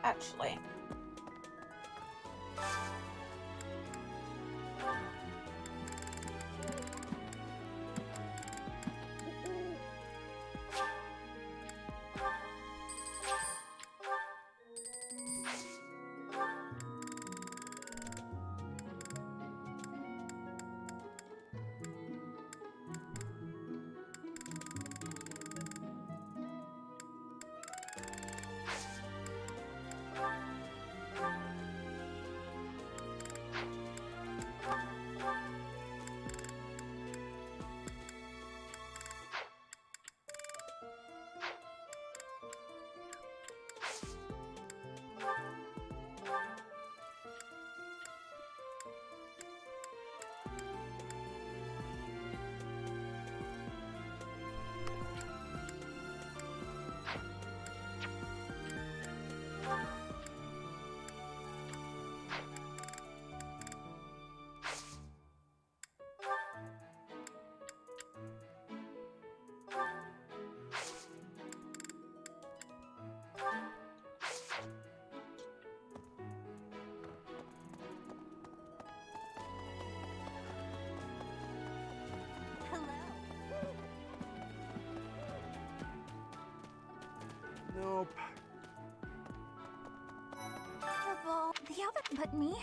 [SPEAKER 1] Actually.
[SPEAKER 14] Nope.
[SPEAKER 9] The ball. The other. But me?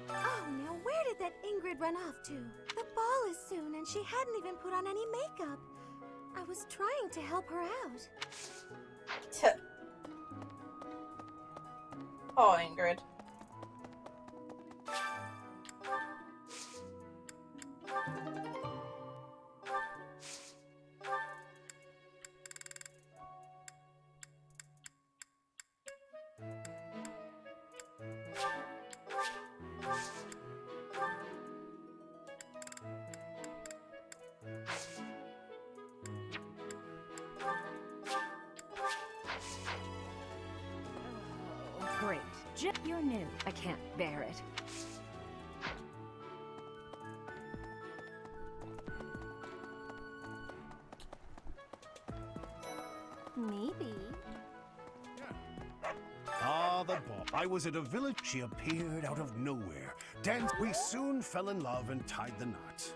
[SPEAKER 9] Oh, now where did that Ingrid run off to? The ball is soon, and she hadn't even put on any makeup. I was trying to help her out.
[SPEAKER 1] Oh, Ingrid.
[SPEAKER 4] Great. You're new. I can't bear it.
[SPEAKER 9] Maybe.
[SPEAKER 14] Ah, the ball. I was at a village. She appeared out of nowhere. We soon fell in love and tied the knots.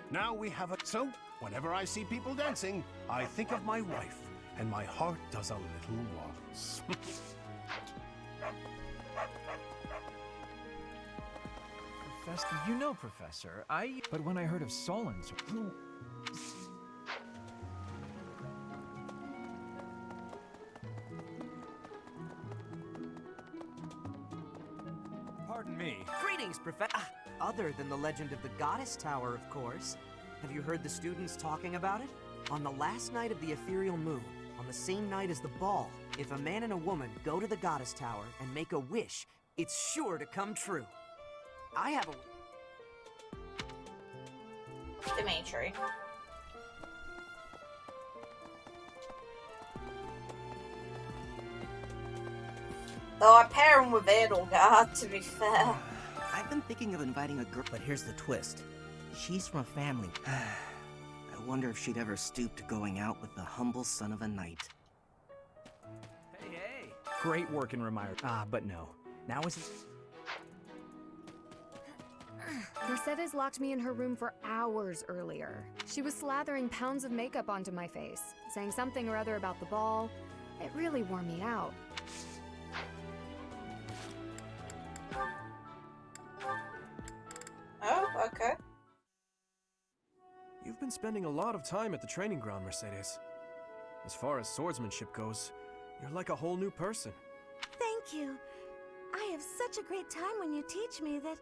[SPEAKER 14] Now we have a... So, whenever I see people dancing, I think of my wife, and my heart does a little waltz.
[SPEAKER 7] Professor, you know, Professor, But when I heard of Solon's...
[SPEAKER 2] Pardon me. Greetings, Professor. Other than the legend of the Goddess Tower, of course. Have you heard the students talking about it? On the last night of the ethereal moon, on the same night as the ball, if a man and a woman go to the Goddess Tower and make a wish, it's sure to come true. I have a...
[SPEAKER 1] Dimitri. Though I pair him with Edelgard, to be fair.
[SPEAKER 15] I've been thinking of inviting a girl, but here's the twist. She's from a family. I wonder if she'd ever stoop to going out with the humble son of a knight.
[SPEAKER 7] Hey! Great work in reminder. But no. Now isn't...
[SPEAKER 8] Mercedes locked me in her room for hours earlier. She was slathering pounds of makeup onto my face, saying something or other about the ball. It really wore me out.
[SPEAKER 1] Oh, okay.
[SPEAKER 12] You've been spending a lot of time at the training ground, Mercedes. As far as swordsmanship goes, you're like a whole new person.
[SPEAKER 9] Thank you. I have such a great time when you teach me that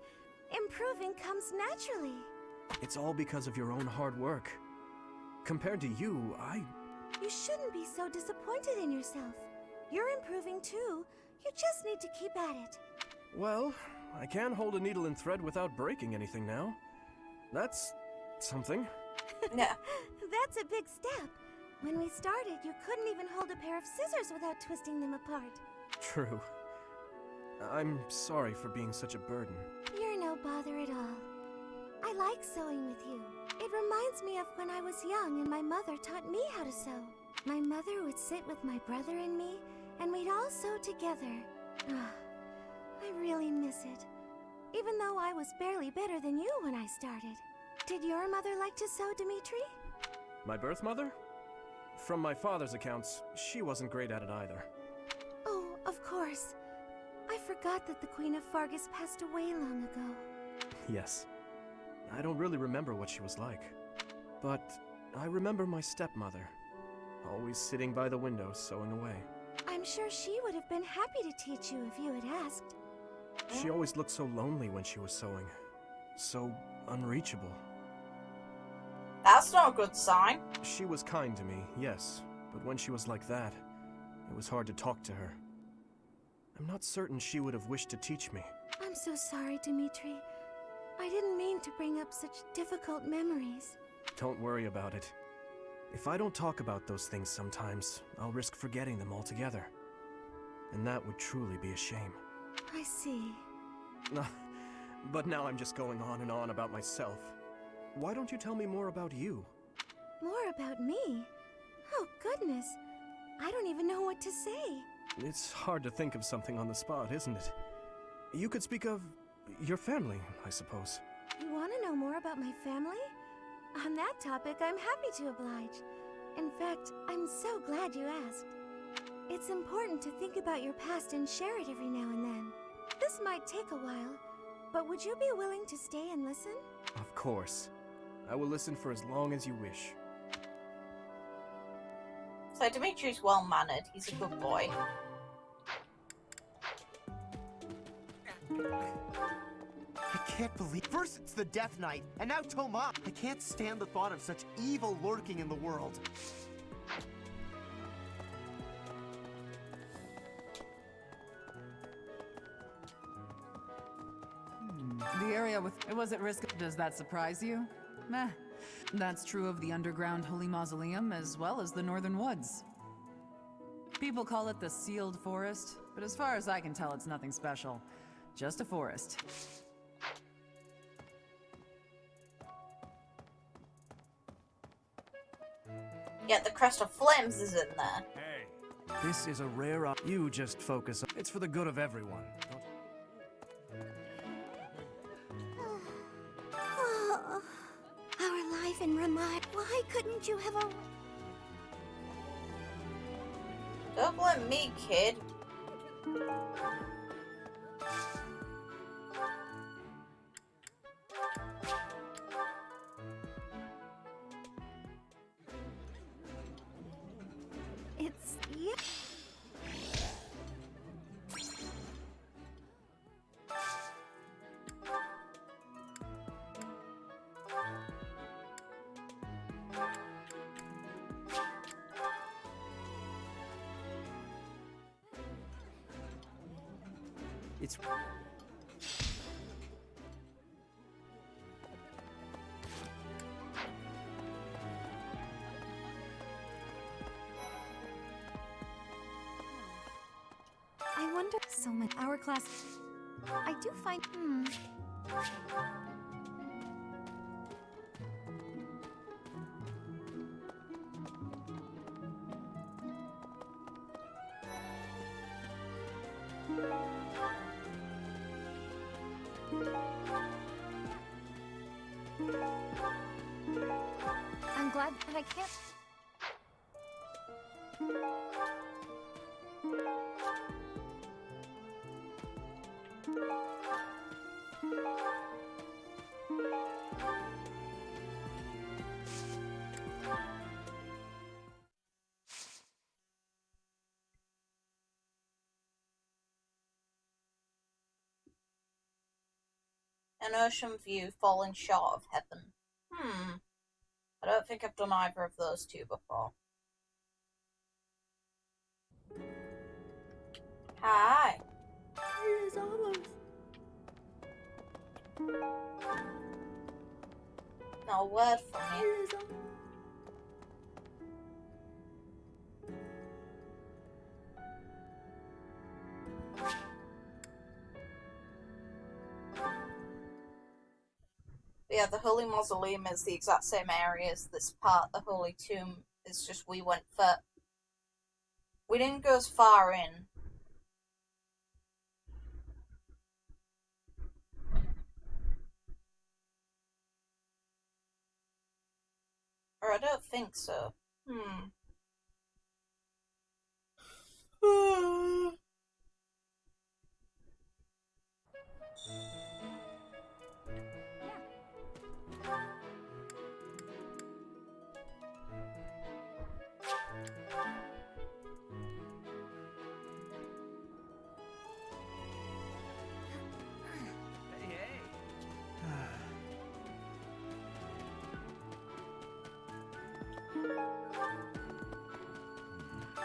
[SPEAKER 9] improving comes naturally.
[SPEAKER 12] It's all because of your own hard work. Compared to you,
[SPEAKER 9] You shouldn't be so disappointed in yourself. You're improving too. You just need to keep at it.
[SPEAKER 12] Well, I can hold a needle and thread without breaking anything now. That's... something.
[SPEAKER 1] Yeah.
[SPEAKER 9] That's a big step. When we started, you couldn't even hold a pair of scissors without twisting them apart.
[SPEAKER 12] True. I'm sorry for being such a burden.
[SPEAKER 9] You're no bother at all. I like sewing with you. It reminds me of when I was young and my mother taught me how to sew. My mother would sit with my brother and me, and we'd all sew together. I really miss it. Even though I was barely better than you when I started. Did your mother like to sew, Dimitri?
[SPEAKER 12] My birth mother? From my father's accounts, she wasn't great at it either.
[SPEAKER 9] Oh, of course. I forgot that the Queen of Fargus passed away long ago.
[SPEAKER 12] Yes. I don't really remember what she was like. But I remember my stepmother. Always sitting by the window, sewing away.
[SPEAKER 9] I'm sure she would have been happy to teach you if you had asked.
[SPEAKER 12] She always looked so lonely when she was sewing. So unreachable.
[SPEAKER 1] That's not a good sign.
[SPEAKER 12] She was kind to me, yes. But when she was like that, it was hard to talk to her. I'm not certain she would have wished to teach me.
[SPEAKER 9] I'm so sorry, Dimitri. I didn't mean to bring up such difficult memories.
[SPEAKER 12] Don't worry about it. If I don't talk about those things sometimes, I'll risk forgetting them altogether. And that would truly be a shame.
[SPEAKER 9] I see.
[SPEAKER 12] But now I'm just going on and on about myself. Why don't you tell me more about you?
[SPEAKER 9] More about me? Oh, goodness. I don't even know what to say.
[SPEAKER 12] It's hard to think of something on the spot, isn't it? You could speak of your family, I suppose.
[SPEAKER 9] You want to know more about my family? On that topic, I'm happy to oblige. In fact, I'm so glad you asked. It's important to think about your past and share it every now and then. This might take a while, but would you be willing to stay and listen?
[SPEAKER 12] Of course. I will listen for as long as you wish.
[SPEAKER 1] So Dimitri's well-mannered. He's a good boy.
[SPEAKER 16] I can't believe... First it's the Death Knight, and now Tomas! I can't stand the thought of such evil lurking in the world.
[SPEAKER 17] The area it was at risk. Does that surprise you? Meh. That's true of the underground Holy Mausoleum as well as the Northern Woods. People call it the Sealed Forest, but as far as I can tell, it's nothing special. Just a forest.
[SPEAKER 1] Yet the Crest of Flames is in there.
[SPEAKER 7] Hey, this is a rare you just focus on. It's for the good of everyone.
[SPEAKER 9] Our life in Ramai. Why couldn't you have a...
[SPEAKER 1] Don't blame me, kid.
[SPEAKER 9] It's... yeah.
[SPEAKER 7] It's...
[SPEAKER 9] I wonder... So much... Our class... I do find... I'm glad that I can't...
[SPEAKER 1] An ocean view falling short of heaven. I don't think I've done either of those two before. Hi.
[SPEAKER 9] It is almost...
[SPEAKER 1] Not a word from you. But yeah, the Holy Mausoleum is the exact same area as this part. The Holy Tomb is just we didn't go as far in. Or I don't think so.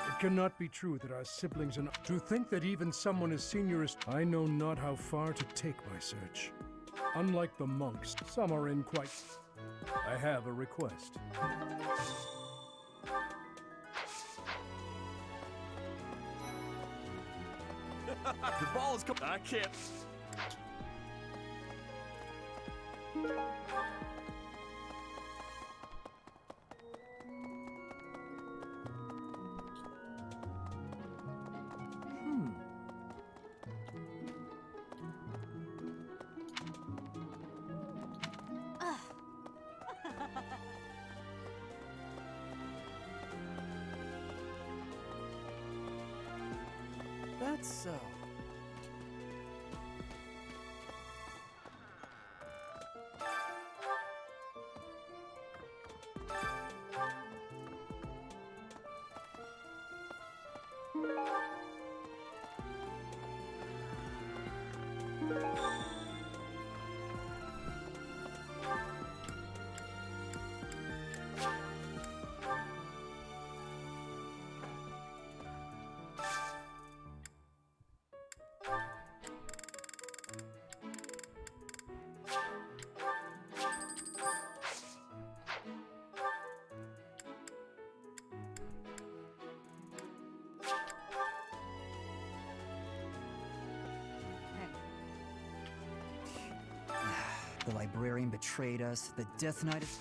[SPEAKER 18] It cannot be true that our siblings are not... To think that even someone as senior as... I know not how far to take my search. Unlike the monks, some are in quite... I have a request.
[SPEAKER 7] The ball is coming. I can't... that so?
[SPEAKER 3] The librarian betrayed us. The Death Knight is...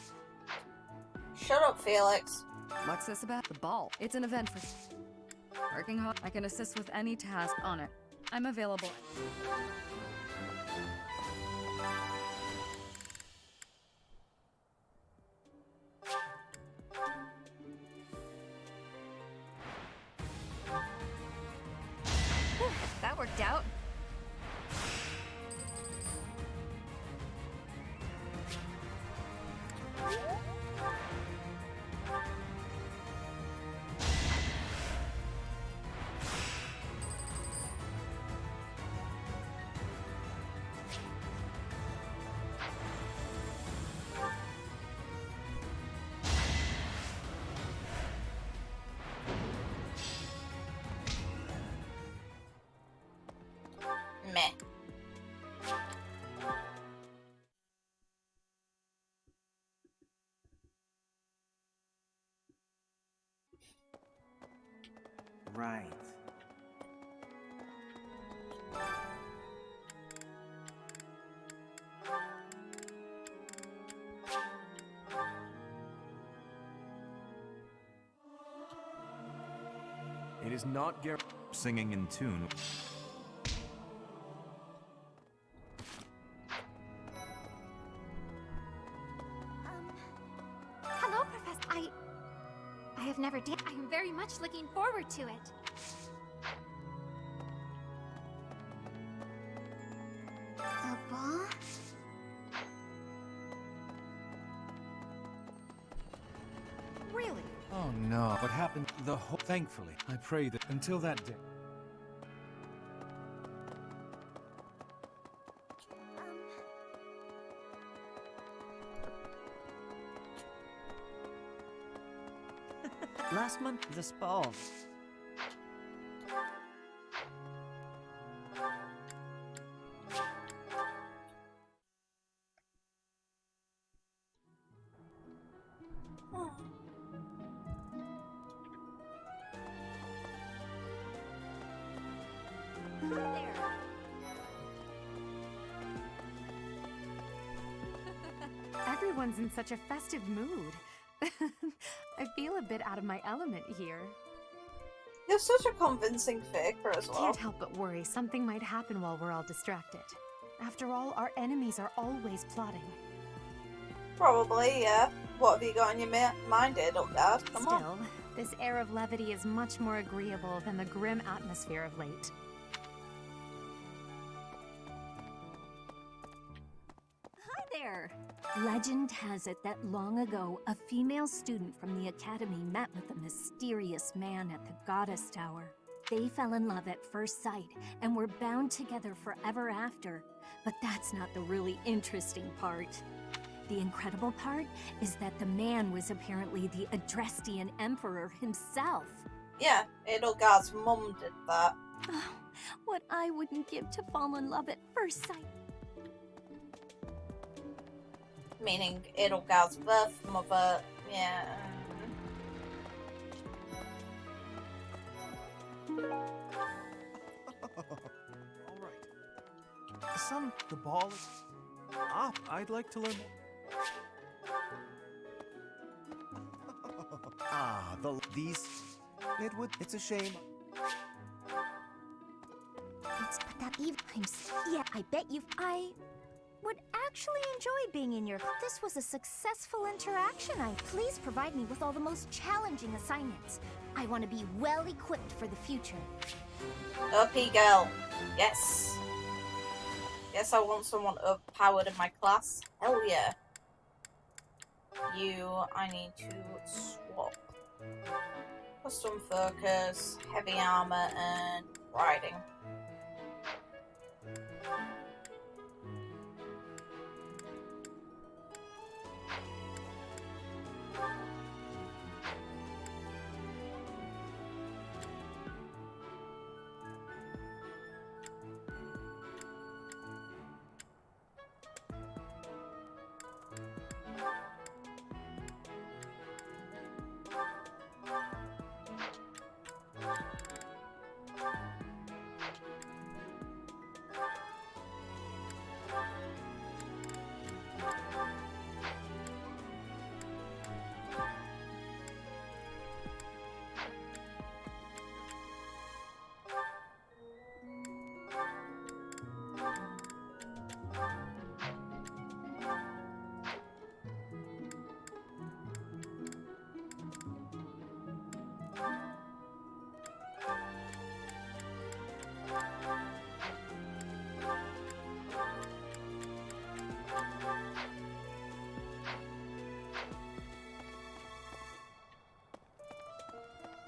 [SPEAKER 1] Shut up, Felix.
[SPEAKER 19] What's this about? The ball. It's an event for... Working hard. I can assist with any task on it. I'm available.
[SPEAKER 4] That worked out.
[SPEAKER 1] Meh.
[SPEAKER 15] Right.
[SPEAKER 6] It is not singing in tune.
[SPEAKER 9] Hello, Professor. I have never did. I'm very much looking forward to it. A ball?
[SPEAKER 19] Really?
[SPEAKER 20] Oh no. What happened? Thankfully, I pray that until that day.
[SPEAKER 2] Last month, this ball.
[SPEAKER 8] Everyone's in such a festive mood. I feel a bit out of my element here.
[SPEAKER 1] You're such a convincing faker as well.
[SPEAKER 8] Can't help but worry something might happen while we're all distracted. After all, our enemies are always plotting.
[SPEAKER 1] Probably, yeah. What have you got in your mind, Edelgard? Come on.
[SPEAKER 8] Still, this air of levity is much more agreeable than the grim atmosphere of late.
[SPEAKER 21] Hi there! Legend has it that long ago, a female student from the academy met with a mysterious man at the Goddess Tower. They fell in love at first sight and were bound together forever after. But that's not the really interesting part. The incredible part is that the man was apparently the Adrestian Emperor himself.
[SPEAKER 1] Yeah, Edelgard's mum did that.
[SPEAKER 21] Oh, what I wouldn't give to fall in love at first sight.
[SPEAKER 1] Meaning Edelgard's birth mother, yeah.
[SPEAKER 6] Alright. The ball is... Ah, I'd like to learn more.
[SPEAKER 16] These... It's a shame.
[SPEAKER 21] It's but that Eve... Yeah, I bet you've...
[SPEAKER 9] would actually enjoy being in your... This was a successful interaction. Please provide me with all the most challenging assignments. I want to be well equipped for the future.
[SPEAKER 1] OP girl. Yes. Yes, I want someone overpowered in my class. Hell yeah. I need to swap. Custom focus, heavy armor, and riding.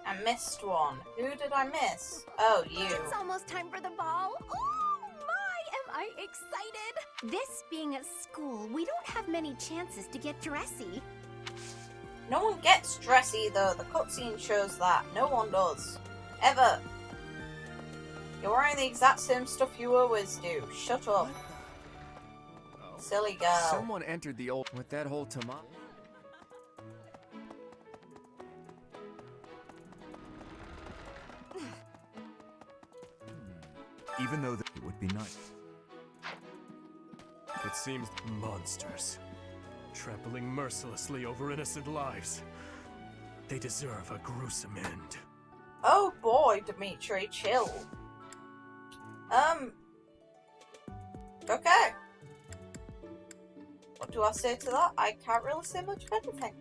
[SPEAKER 1] I missed one. Who did I miss? Oh, you.
[SPEAKER 9] It's almost time for the ball. Oh my, am I excited! This being at school, we don't have many chances to get dressy.
[SPEAKER 1] No one gets dressy though. The cutscene shows that. No one does. Ever. You're wearing the exact same stuff you always do. Shut up. Silly girl.
[SPEAKER 3] Someone entered the old... with that whole tomato...
[SPEAKER 6] Even though it would be nice.
[SPEAKER 12] It seems monsters, trampling mercilessly over innocent lives. They deserve a gruesome end.
[SPEAKER 1] Oh boy, Dimitri, chill. Okay. What do I say to that? I can't really say much of anything.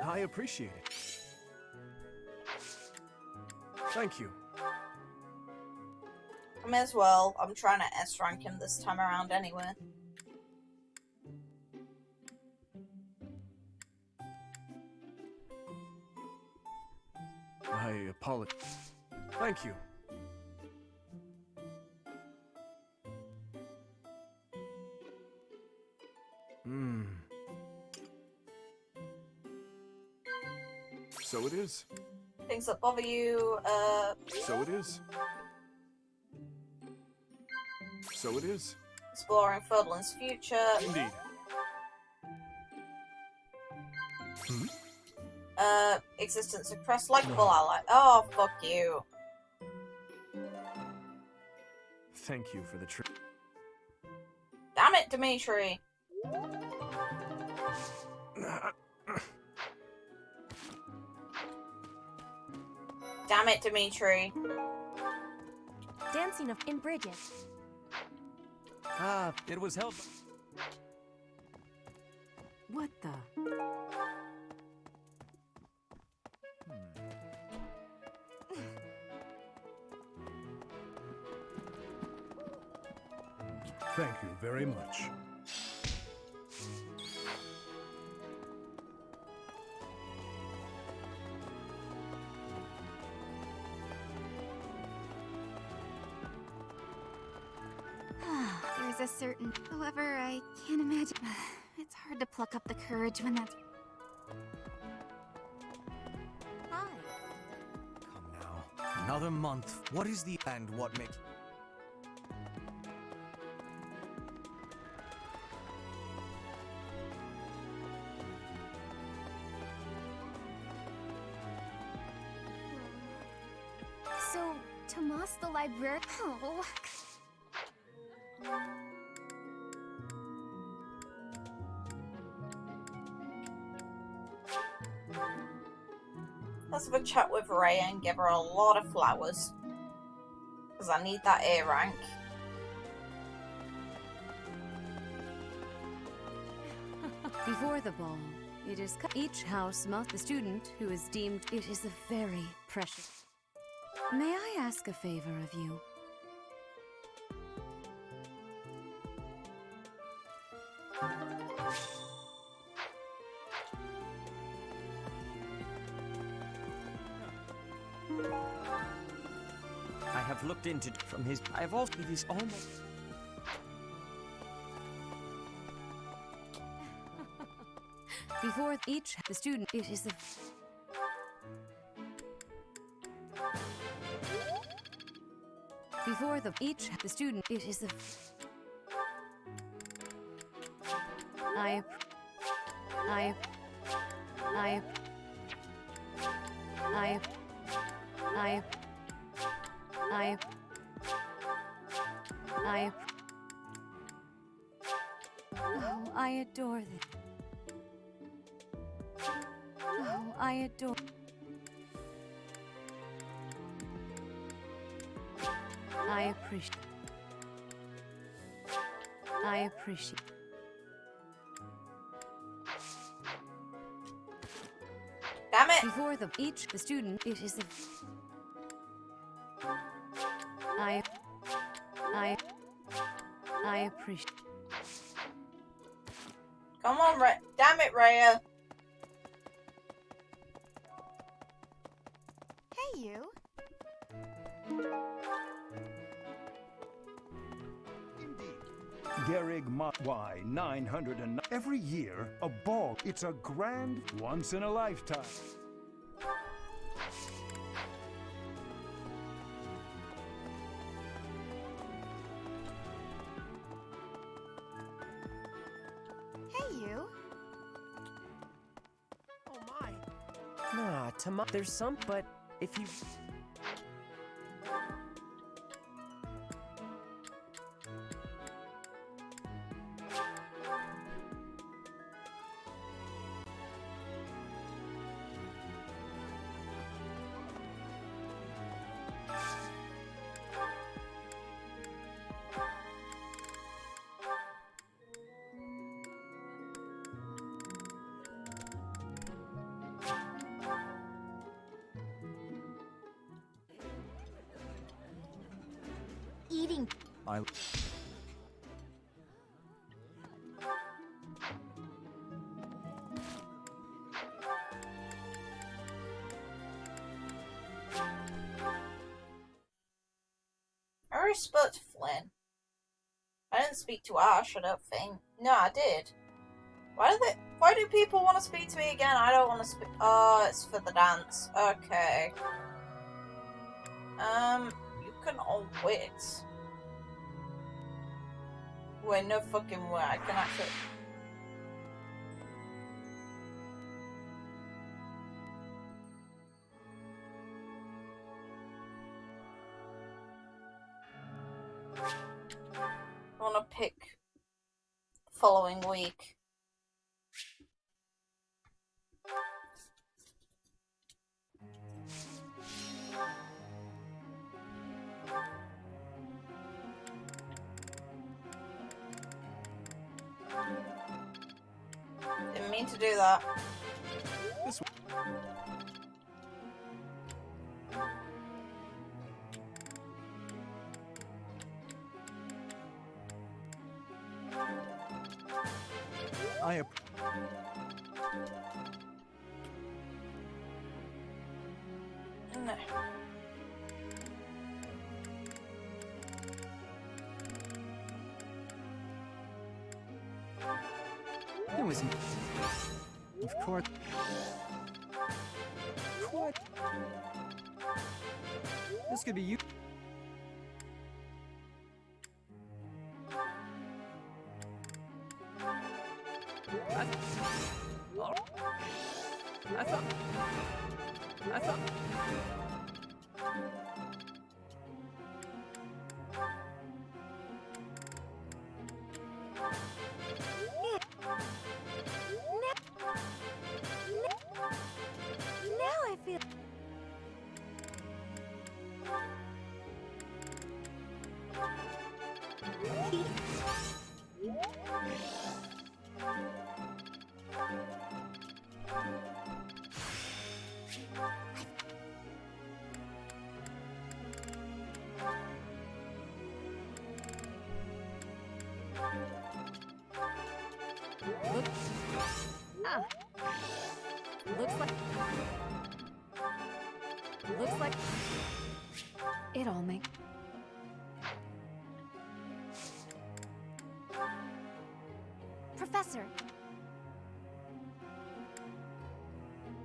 [SPEAKER 12] I appreciate it. Thank you.
[SPEAKER 1] I may as well. I'm trying to S-rank him this time around anyway.
[SPEAKER 12] I apologize. Thank you. So it is.
[SPEAKER 1] Things that bother you,
[SPEAKER 12] So it is. So it is.
[SPEAKER 1] Exploring Fodlan's future.
[SPEAKER 12] Indeed.
[SPEAKER 1] Existence of press likable ally. Oh, fuck you.
[SPEAKER 12] Thank you for the trip.
[SPEAKER 1] Damn it, Dimitri. Damn it, Dimitri.
[SPEAKER 9] Dancing in Bridges.
[SPEAKER 20] Ah, it was held.
[SPEAKER 19] What the?
[SPEAKER 18] Thank you very much.
[SPEAKER 4] There's a certain... However, I can't imagine... It's hard to pluck up the courage when that's...
[SPEAKER 9] Hi.
[SPEAKER 20] Come now. Another month. What is the... and what makes...
[SPEAKER 4] So, Tomas the librarian... Oh...
[SPEAKER 1] Let's have a chat with Rhea and give her a lot of flowers. Because I need that A rank.
[SPEAKER 13] Before the ball, it is each house must the student who is deemed it is a very precious. May I ask a favor of you?
[SPEAKER 2] I have looked into from his. I have also. It is almost.
[SPEAKER 13] Before each the student, it is a. Before each the student, it is a. I. I. I. I. Oh, I adore this. Oh, I adore. I appreciate. I appreciate.
[SPEAKER 1] Damn it!
[SPEAKER 13] Before each the student, it is a. I appreciate.
[SPEAKER 1] Come on, damn it, Rhea.
[SPEAKER 9] Hey, you.
[SPEAKER 11] Gerig Y 909. Every year, a ball. It's a grand once in a lifetime.
[SPEAKER 9] Hey, you.
[SPEAKER 22] Oh my. Nah, there's some, but if you.
[SPEAKER 9] Eating.
[SPEAKER 1] I already spoke to Flynn. I didn't speak to Ash, I don't think. No, I did. Why do people want to speak to me again? I don't want to speak. Oh, it's for the dance. Okay. You can all wait. Wait, no fucking way. I can actually. I want to pick the following week. Didn't mean to do that.
[SPEAKER 12] This
[SPEAKER 1] No.
[SPEAKER 3] It was. Of course. What? This could be you.
[SPEAKER 22] I thought.
[SPEAKER 9] Now I feel.
[SPEAKER 19] Aha! Looks like
[SPEAKER 8] it all makes.
[SPEAKER 9] Professor.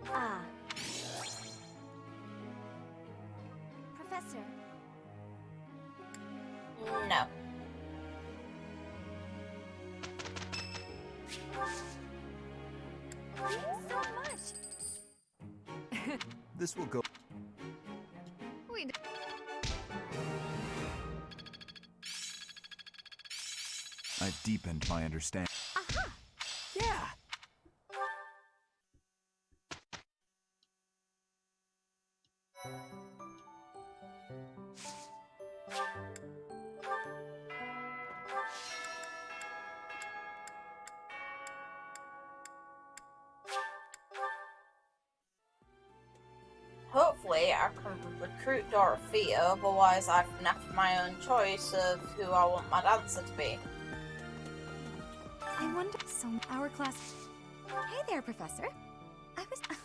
[SPEAKER 9] Ah. Professor.
[SPEAKER 1] No.
[SPEAKER 9] Thanks so much.
[SPEAKER 6] This will go. I've deepened my understanding.
[SPEAKER 9] Aha!
[SPEAKER 7] Yeah!
[SPEAKER 1] Hopefully I can recruit Dorothea, otherwise I've left my own choice of who I want my dancer to be.
[SPEAKER 4] I wonder, so our class... Hey there, Professor.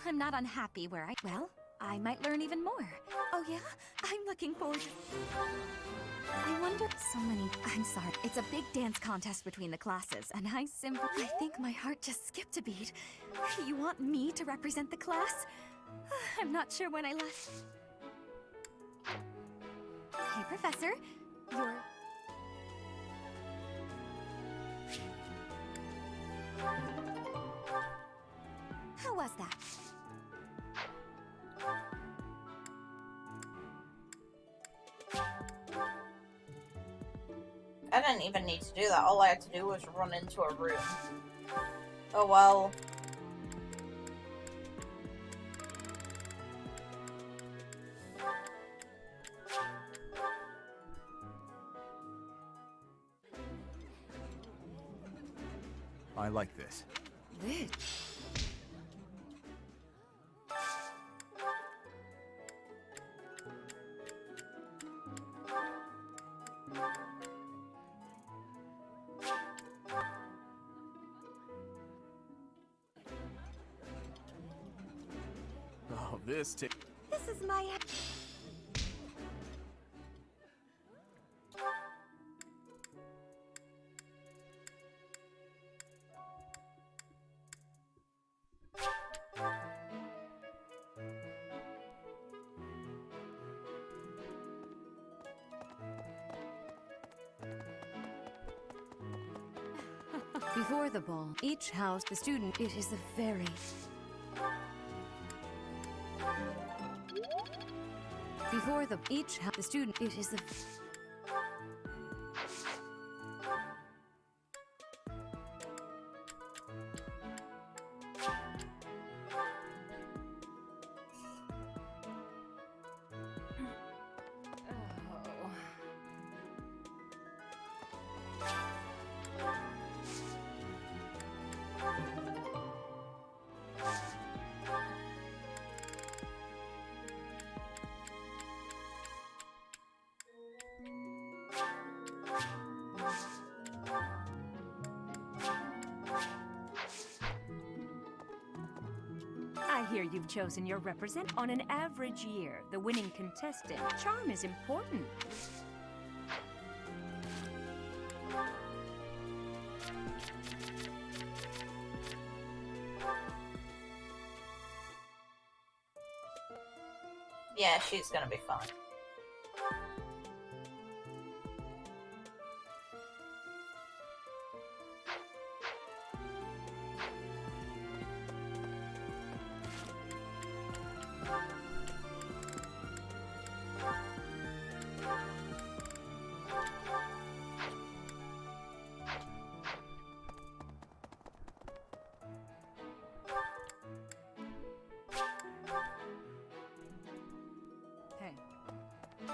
[SPEAKER 4] I'm not unhappy where well, I might learn even more. Oh yeah? I'm looking forward to... I wonder, I'm sorry. It's a big dance contest between the classes, and I think my heart just skipped a beat. You want me to represent the class? I'm not sure when I last... Hey, Professor. You're... How was that?
[SPEAKER 1] I didn't even need to do that. All I had to do was run into a room. Oh well.
[SPEAKER 6] I like this.
[SPEAKER 8] This?
[SPEAKER 12] Oh, this
[SPEAKER 9] This is my...
[SPEAKER 13] Before the ball, each house, the student, it is a very... Before each house, the student, it is a...
[SPEAKER 5] I hear you've chosen your represent. On an average year, the winning contestant. Charm is important.
[SPEAKER 1] Yeah, she's gonna be fine.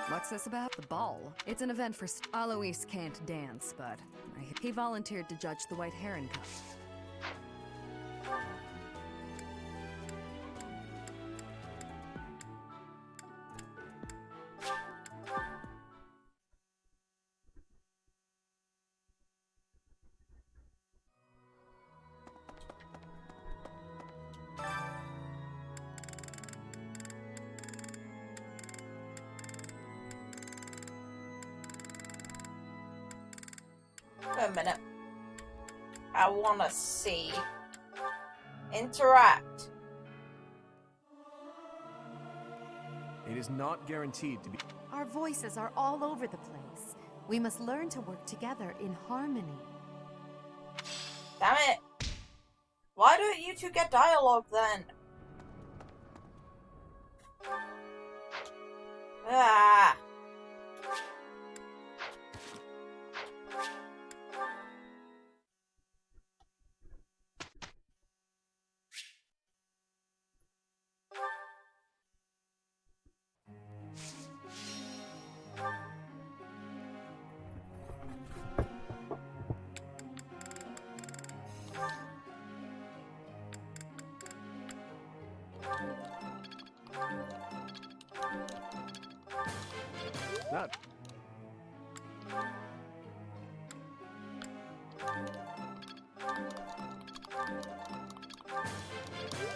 [SPEAKER 8] What's this about? The ball. It's an event for Alois can't dance, but he volunteered to judge the White Heron Cup.
[SPEAKER 1] a minute. I wanna see. Interact.
[SPEAKER 12] It is not guaranteed to be.
[SPEAKER 10] Our voices are all over the place. We must learn to work together in harmony.
[SPEAKER 1] Damn it. Why don't you two get dialogue then? Ah.
[SPEAKER 12] That.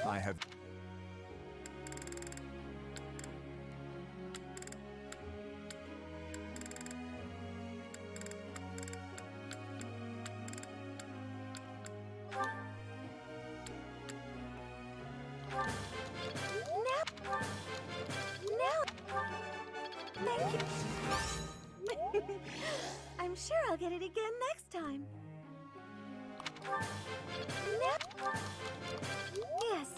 [SPEAKER 6] I have.
[SPEAKER 9] Thank you. I'm sure I'll get it again next time. Yes.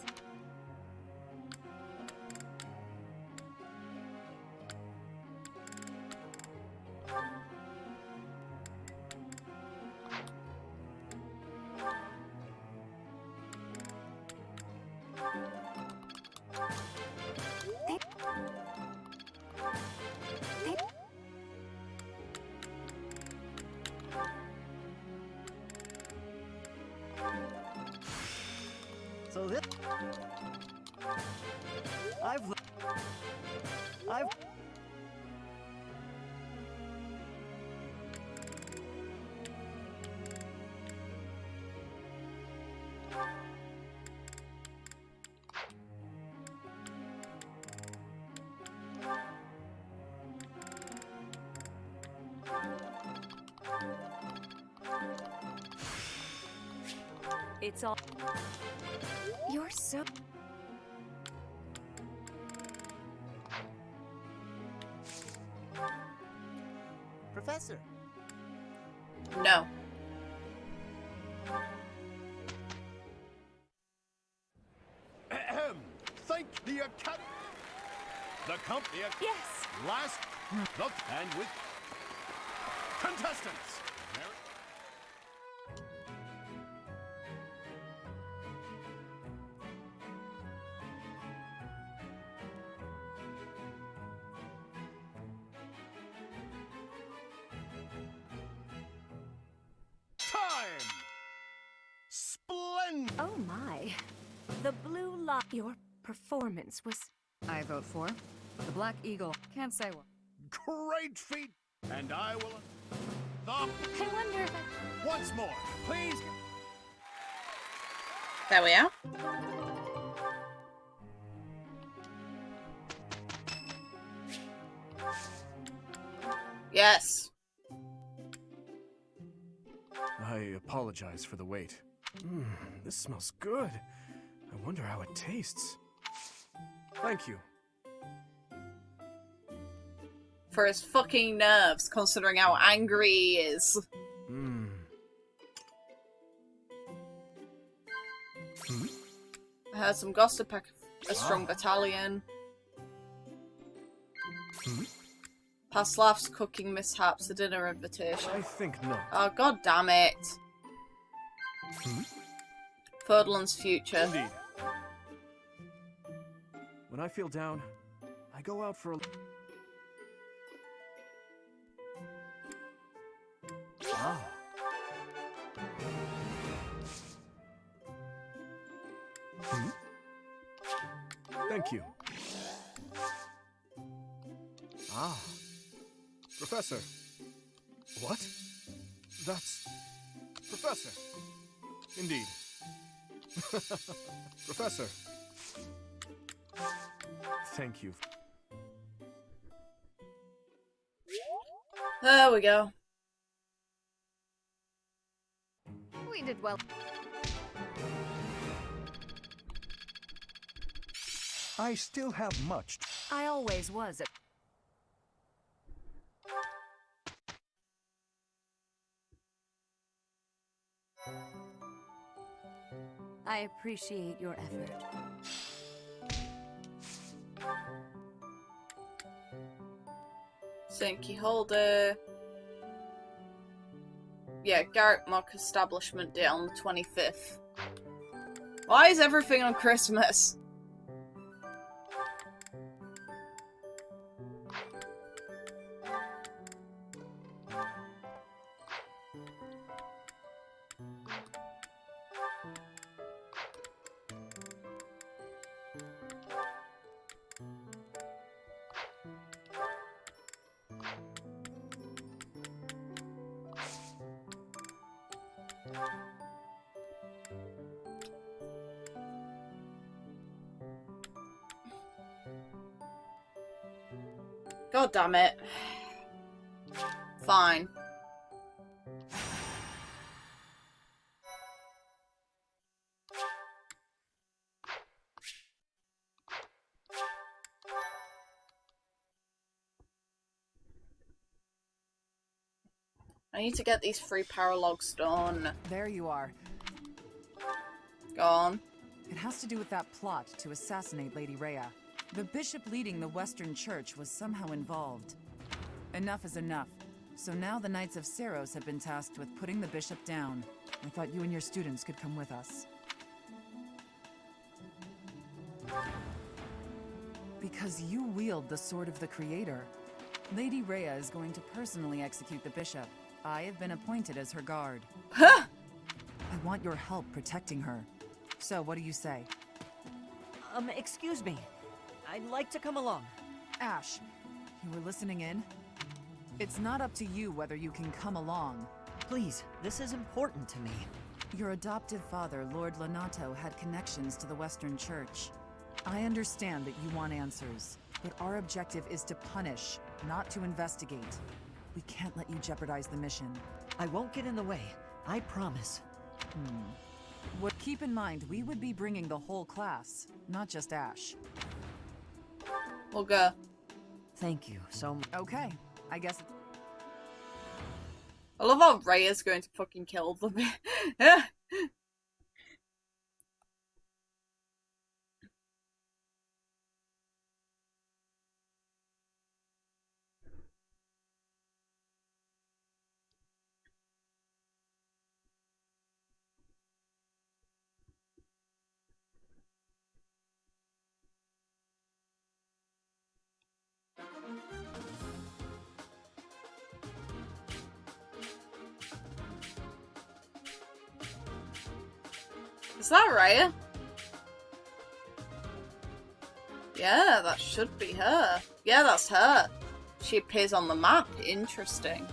[SPEAKER 2] So this... I've...
[SPEAKER 5] It's all...
[SPEAKER 10] You're so...
[SPEAKER 16] Professor.
[SPEAKER 1] No.
[SPEAKER 11] Thank the Academy. The company.
[SPEAKER 5] Yes.
[SPEAKER 11] Last. Look and with contestants.
[SPEAKER 5] Oh my. The blue light. Your performance was...
[SPEAKER 19] I vote for the Black Eagle. Can't say what.
[SPEAKER 11] Great feat. And I will... The...
[SPEAKER 4] I wonder if I...
[SPEAKER 11] Once more, please.
[SPEAKER 1] There we are. Yes.
[SPEAKER 12] I apologize for the wait. This smells good. I wonder how it tastes. Thank you.
[SPEAKER 1] For his fucking nerves, considering how angry he is. I heard some gossip, a strong battalion. Past laughs, cooking mishaps, a dinner invitation.
[SPEAKER 12] I think not.
[SPEAKER 1] Oh, god damn it. Ferdinand's future.
[SPEAKER 12] Indeed. When I feel down, I go out for a... Ah. Thank you. Ah. Professor. What? That's... Professor. Indeed. Professor. Thank you.
[SPEAKER 1] There we go.
[SPEAKER 8] We did well.
[SPEAKER 11] I still have much.
[SPEAKER 19] I always was at...
[SPEAKER 13] I appreciate your effort.
[SPEAKER 1] Sinky holder. Yeah, Garrett Mock establishment day on the 25th. Why is everything on Christmas? God damn it. Fine. I need to get these 3 paralogs done.
[SPEAKER 19] There you are.
[SPEAKER 1] Go on.
[SPEAKER 19] It has to do with that plot to assassinate Lady Rhea. The bishop leading the Western Church was somehow involved. Enough is enough. So now the Knights of Seiros have been tasked with putting the bishop down. I thought you and your students could come with us. Because you wield the Sword of the Creator. Lady Rhea is going to personally execute the bishop. I have been appointed as her guard.
[SPEAKER 1] Huh?
[SPEAKER 19] I want your help protecting her. So, what do you say?
[SPEAKER 2] Excuse me. I'd like to come along.
[SPEAKER 19] Ash, you were listening in? It's not up to you whether you can come along.
[SPEAKER 2] Please, this is important to me.
[SPEAKER 19] Your adoptive father, Lord Lonato, had connections to the Western Church. I understand that you want answers, but our objective is to punish, not to investigate. We can't let you jeopardize the mission.
[SPEAKER 2] I won't get in the way. I promise.
[SPEAKER 19] Keep in mind, we would be bringing the whole class, not just Ash.
[SPEAKER 1] We'll go.
[SPEAKER 2] Thank you so much.
[SPEAKER 19] Okay, I guess...
[SPEAKER 1] I love how Rhea's going to fucking kill them. Is that Rhea? Yeah, that should be her. Yeah, that's her. She appears on the map. Interesting.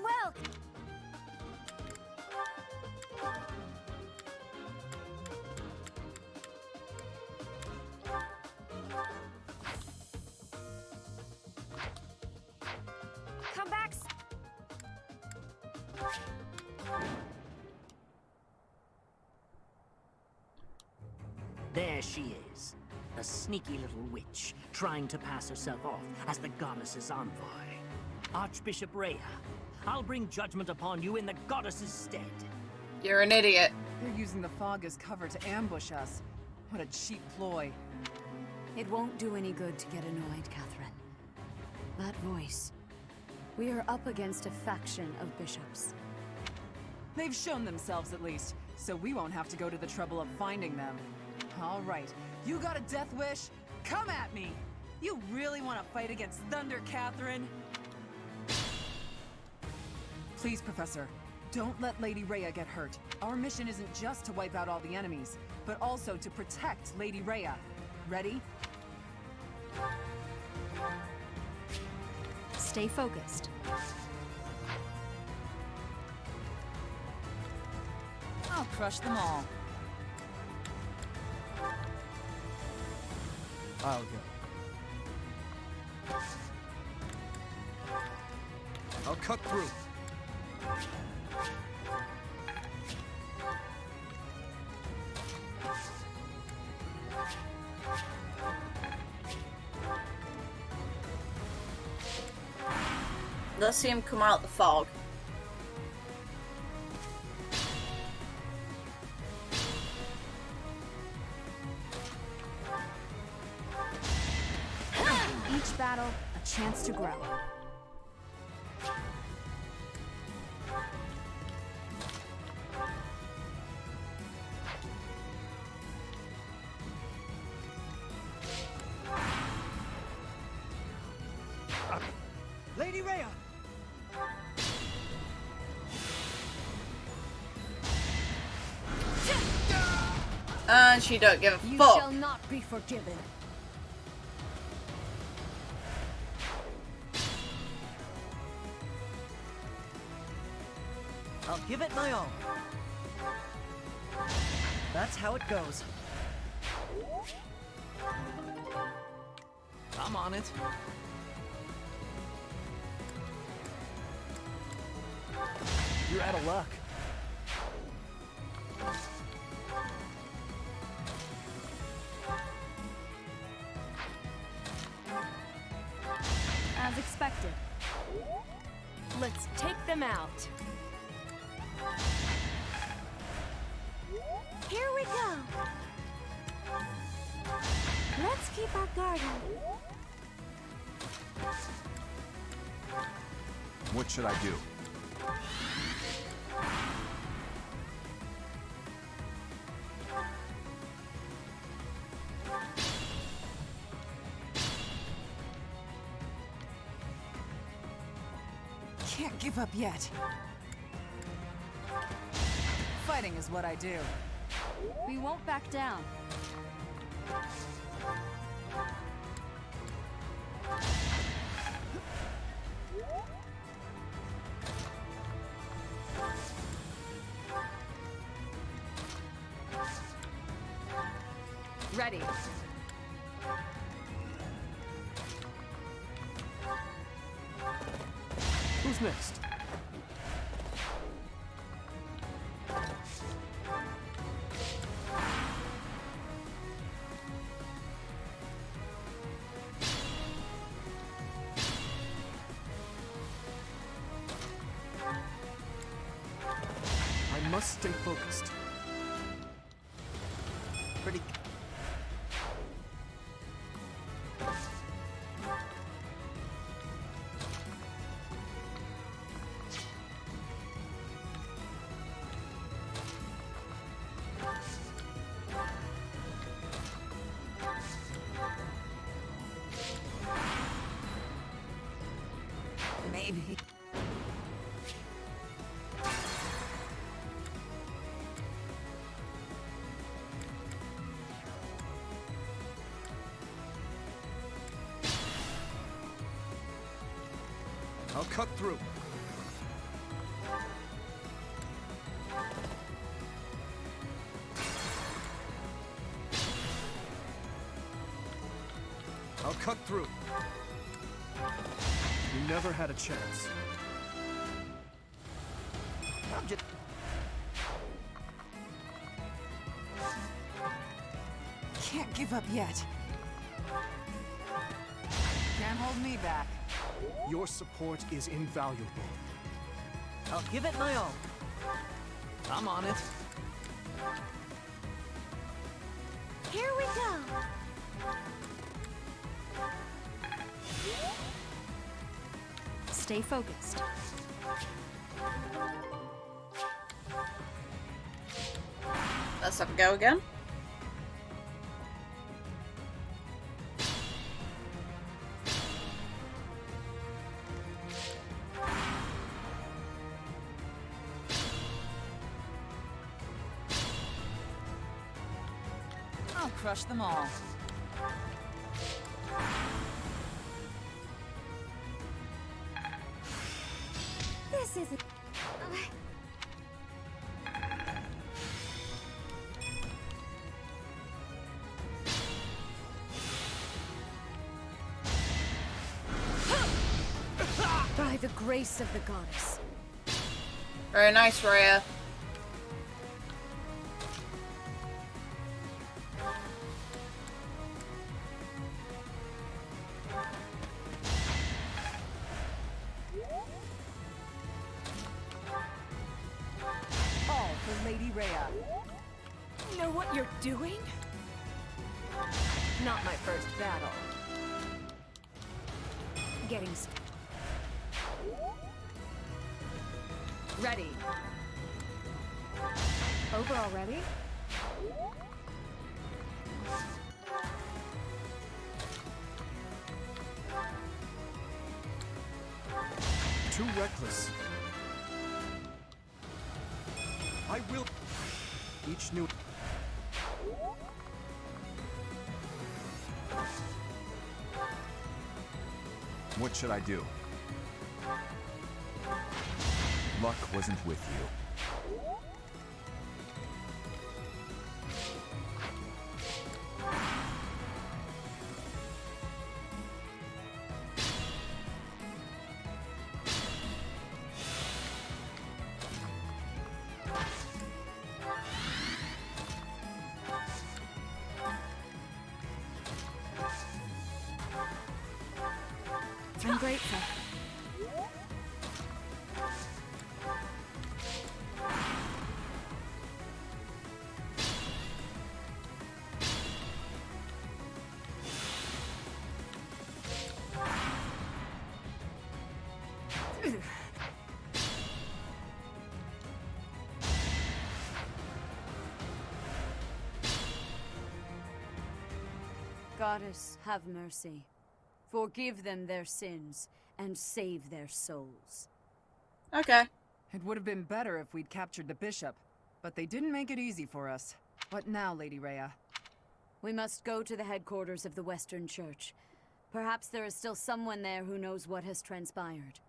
[SPEAKER 9] Well,
[SPEAKER 4] Come back.
[SPEAKER 14] There she is, a sneaky little witch, trying to pass herself off as the goddess's envoy. Archbishop Rhea, I'll bring judgment upon you in the goddess's stead.
[SPEAKER 1] You're an idiot.
[SPEAKER 19] They're using the fog as cover to ambush us. What a cheap ploy.
[SPEAKER 13] It won't do any good to get annoyed, Catherine. That voice. We are up against a faction of bishops.
[SPEAKER 19] They've shown themselves at least, so we won't have to go to the trouble of finding them. All right, you got a death wish? Come at me! You really want to fight against Thunder, Catherine? Please, Professor, don't let Lady Rhea get hurt. Our mission isn't just to wipe out all the enemies, but also to protect Lady Rhea. Ready?
[SPEAKER 13] Stay focused.
[SPEAKER 19] I'll crush them all.
[SPEAKER 20] I'll go. cut through.
[SPEAKER 1] Let's see him come out the fog.
[SPEAKER 8] Each battle, a chance to grow.
[SPEAKER 2] Lady Rhea!
[SPEAKER 1] And she don't give a
[SPEAKER 8] You
[SPEAKER 1] fuck.
[SPEAKER 8] shall not be forgiven.
[SPEAKER 2] I'll give it my all. That's how it goes.
[SPEAKER 7] I'm on it.
[SPEAKER 2] You're out of luck.
[SPEAKER 5] As expected. Let's take them out.
[SPEAKER 9] Here we go. Let's keep our guard up.
[SPEAKER 6] What should I do?
[SPEAKER 19] Can't give up yet. Fighting is what I do.
[SPEAKER 8] We won't back down. Ready.
[SPEAKER 12] Who's next? I must stay focused.
[SPEAKER 2] Pretty. Maybe.
[SPEAKER 20] I'll cut through.
[SPEAKER 12] I'll cut through. You never had a chance.
[SPEAKER 2] I'm just...
[SPEAKER 19] Can't give up yet. Can't hold me back.
[SPEAKER 12] Your support is invaluable.
[SPEAKER 2] I'll give it my all.
[SPEAKER 7] I'm on it.
[SPEAKER 9] Here we go.
[SPEAKER 8] Stay focused.
[SPEAKER 1] Let's have a go again.
[SPEAKER 19] I'll crush them all.
[SPEAKER 9] This isn't...
[SPEAKER 8] I
[SPEAKER 13] By the grace of the goddess.
[SPEAKER 1] Very nice, Rhea.
[SPEAKER 19] All for Lady Rhea.
[SPEAKER 5] Know what you're doing? Not my first battle. Getting
[SPEAKER 8] Ready. Over already?
[SPEAKER 12] Too reckless. I will. Each new.
[SPEAKER 6] What should I do? Luck wasn't with you.
[SPEAKER 8] I'm grateful.
[SPEAKER 13] Goddess, have mercy. Forgive them their sins, and save their souls.
[SPEAKER 1] Okay.
[SPEAKER 19] It would have been better if we'd captured the bishop, but they didn't make it easy for us. What now, Lady Rhea?
[SPEAKER 13] We must go to the headquarters of the Western Church. Perhaps there is still someone there who knows what has transpired.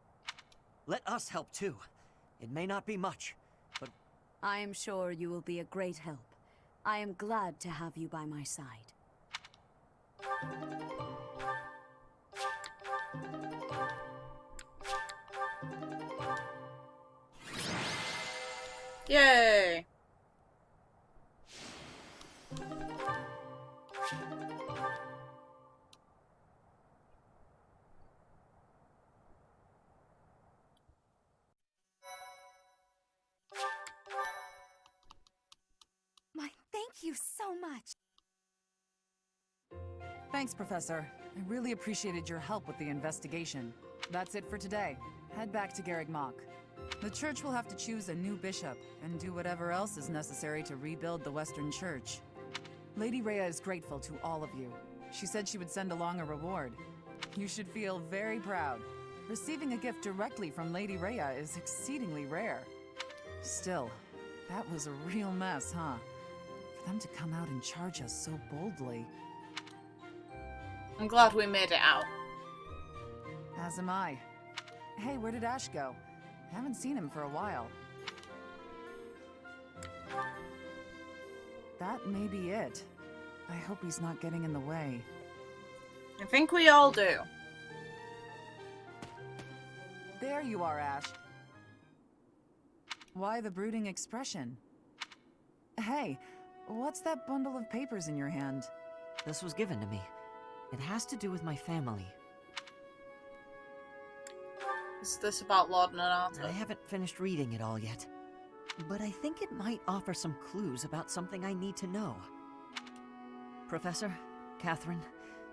[SPEAKER 2] Let us help too. It may not be much, but
[SPEAKER 13] I am sure you will be a great help. I am glad to have you by my side.
[SPEAKER 1] Yay!
[SPEAKER 10] Thank you so much.
[SPEAKER 19] Thanks, Professor. I really appreciated your help with the investigation. That's it for today. Head back to Garreg Mach. The church will have to choose a new bishop and do whatever else is necessary to rebuild the Western Church. Lady Rhea is grateful to all of you. She said she would send along a reward. You should feel very proud. Receiving a gift directly from Lady Rhea is exceedingly rare. Still, that was a real mess, huh? For them to come out and charge us so boldly.
[SPEAKER 1] I'm glad we made it out.
[SPEAKER 19] As am I. Hey, where did Ash go? I haven't seen him for a while. That may be it. I hope he's not getting in the way.
[SPEAKER 1] I think we all do.
[SPEAKER 19] There you are, Ash. Why the brooding expression? Hey, what's that bundle of papers in your hand?
[SPEAKER 2] This was given to me. It has to do with my family.
[SPEAKER 1] Is this about Lord Nanata?
[SPEAKER 2] I haven't finished reading it all yet, but I think it might offer some clues about something I need to know. Professor, Catherine,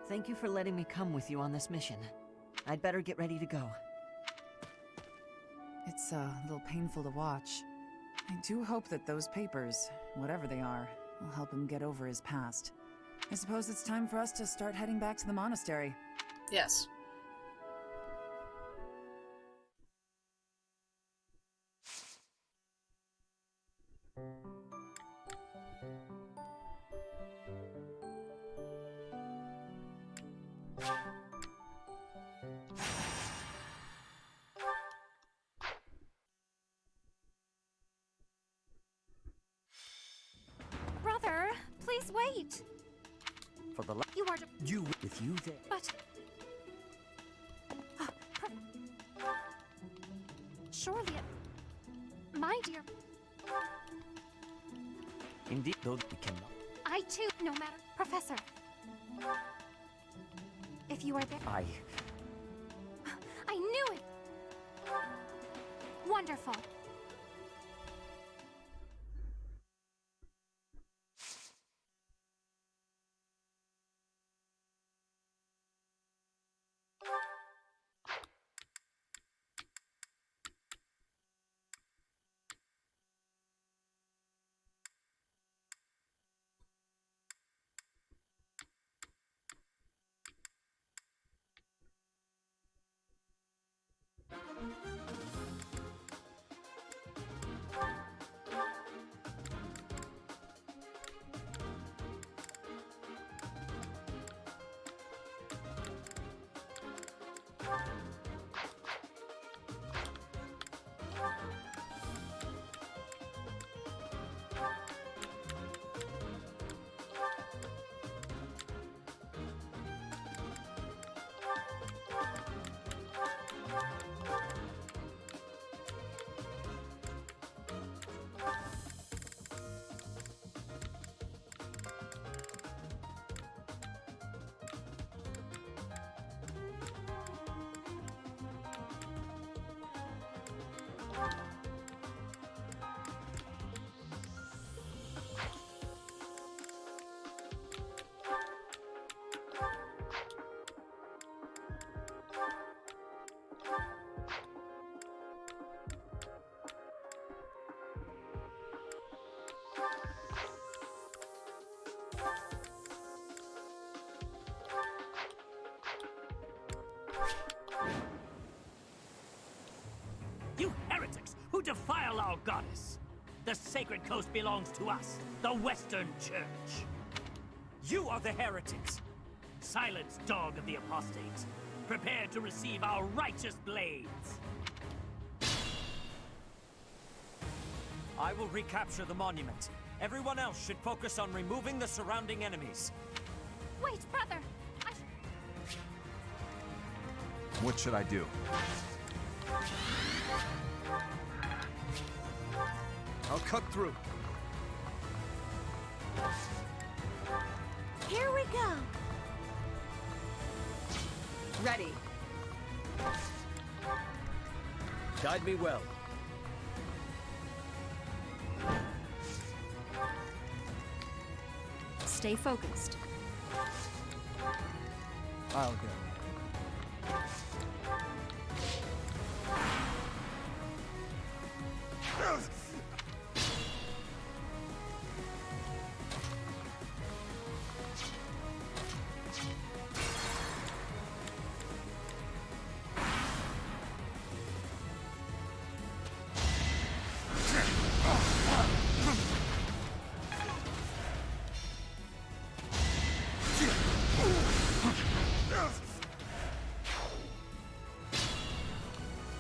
[SPEAKER 2] thank you for letting me come with you on this mission. I'd better get ready to go.
[SPEAKER 19] It's a little painful to watch. I do hope that those papers, whatever they are, will help him get over his past. I suppose it's time for us to start heading back to the monastery.
[SPEAKER 1] Yes.
[SPEAKER 4] Brother, please wait.
[SPEAKER 2] For the
[SPEAKER 4] You are
[SPEAKER 2] you with you there.
[SPEAKER 4] But surely my dear.
[SPEAKER 7] Indeed, though we cannot.
[SPEAKER 4] I too, no matter. Professor. If you are there. I knew it! Wonderful.
[SPEAKER 14] You heretics who defile our goddess! The sacred coast belongs to us, the Western Church. You are the heretics! Silence, dog of the apostates. Prepare to receive our righteous blades.
[SPEAKER 15] I will recapture the monument. Everyone else should focus on removing the surrounding enemies.
[SPEAKER 4] Wait, brother!
[SPEAKER 6] What should I do?
[SPEAKER 12] I'll cut through.
[SPEAKER 9] Here we go.
[SPEAKER 19] Ready.
[SPEAKER 15] Guide me well.
[SPEAKER 21] Stay focused.
[SPEAKER 3] I'll go.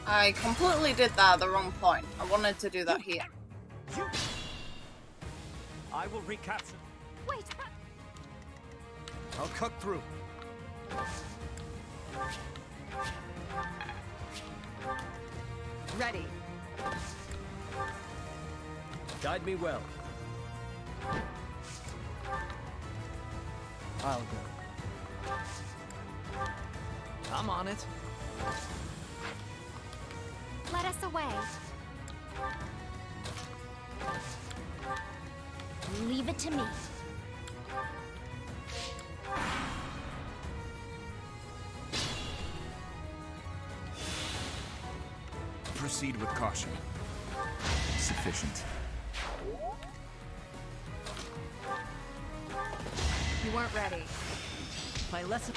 [SPEAKER 1] I completely did that at the wrong point. I wanted to do that here.
[SPEAKER 15] I will recapture.
[SPEAKER 4] Wait!
[SPEAKER 12] I'll cut through.
[SPEAKER 19] Ready.
[SPEAKER 15] Guide me well.
[SPEAKER 3] I'll go.
[SPEAKER 7] I'm on it.
[SPEAKER 4] Let us away.
[SPEAKER 21] Leave it to me.
[SPEAKER 6] Proceed with caution. Sufficient.
[SPEAKER 19] You weren't ready.
[SPEAKER 2] My lesson.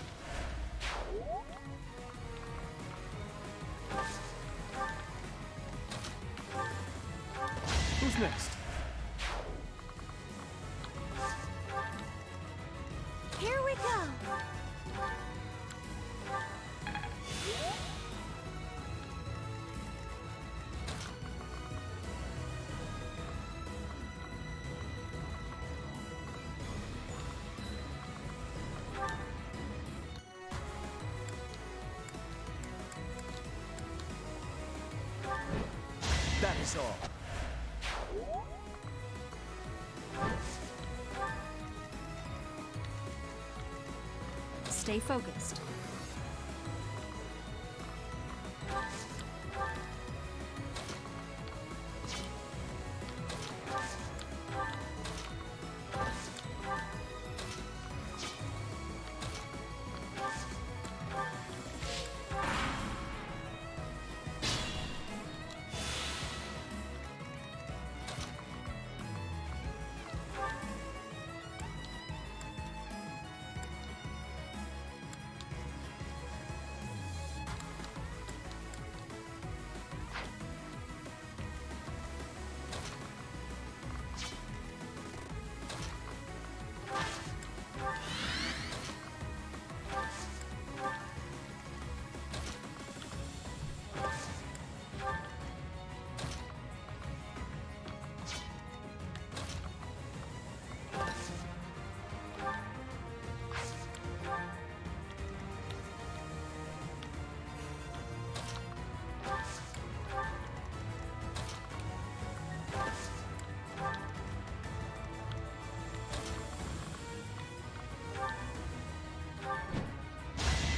[SPEAKER 12] Who's next?
[SPEAKER 9] Here we go.
[SPEAKER 15] That is all.
[SPEAKER 21] Stay focused.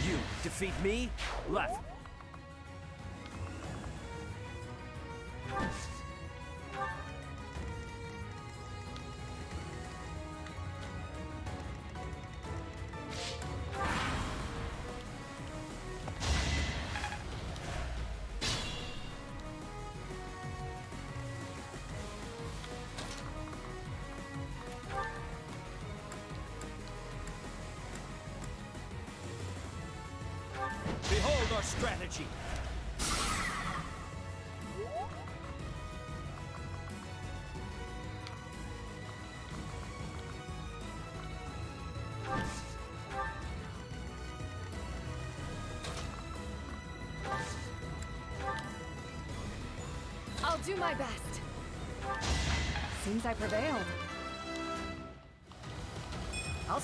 [SPEAKER 15] You defeat me? Left. Behold our strategy!
[SPEAKER 8] I'll do my best. Seems I prevailed. I'll...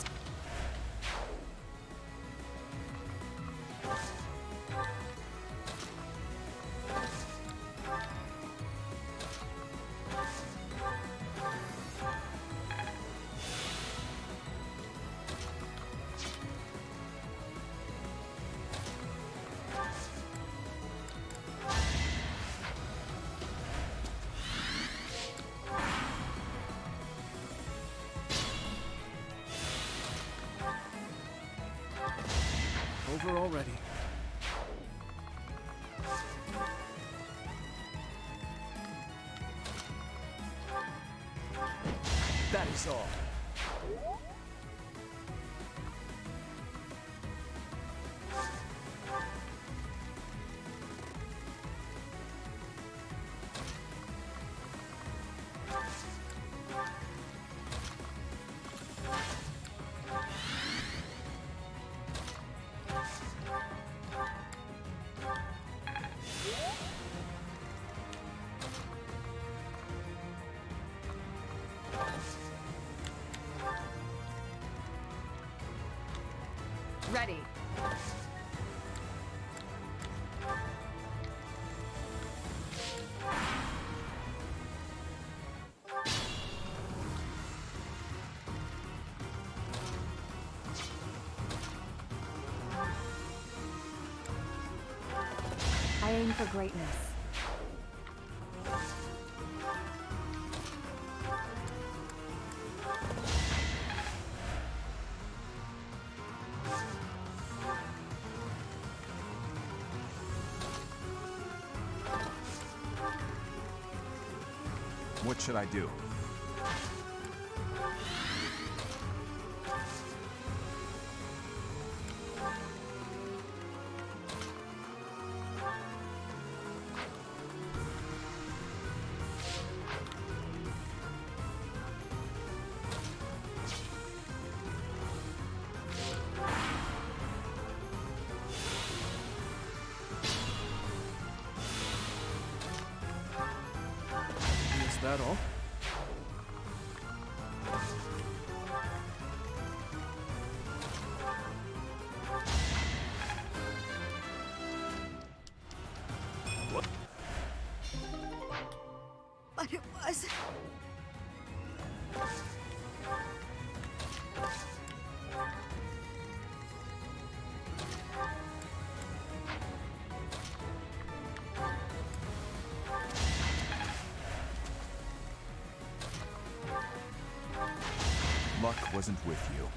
[SPEAKER 12] Over already.
[SPEAKER 15] That is all.
[SPEAKER 8] Ready. I aim for greatness.
[SPEAKER 6] What should I do?
[SPEAKER 12] Is that all?
[SPEAKER 8] thought it was.
[SPEAKER 6] Luck wasn't with you.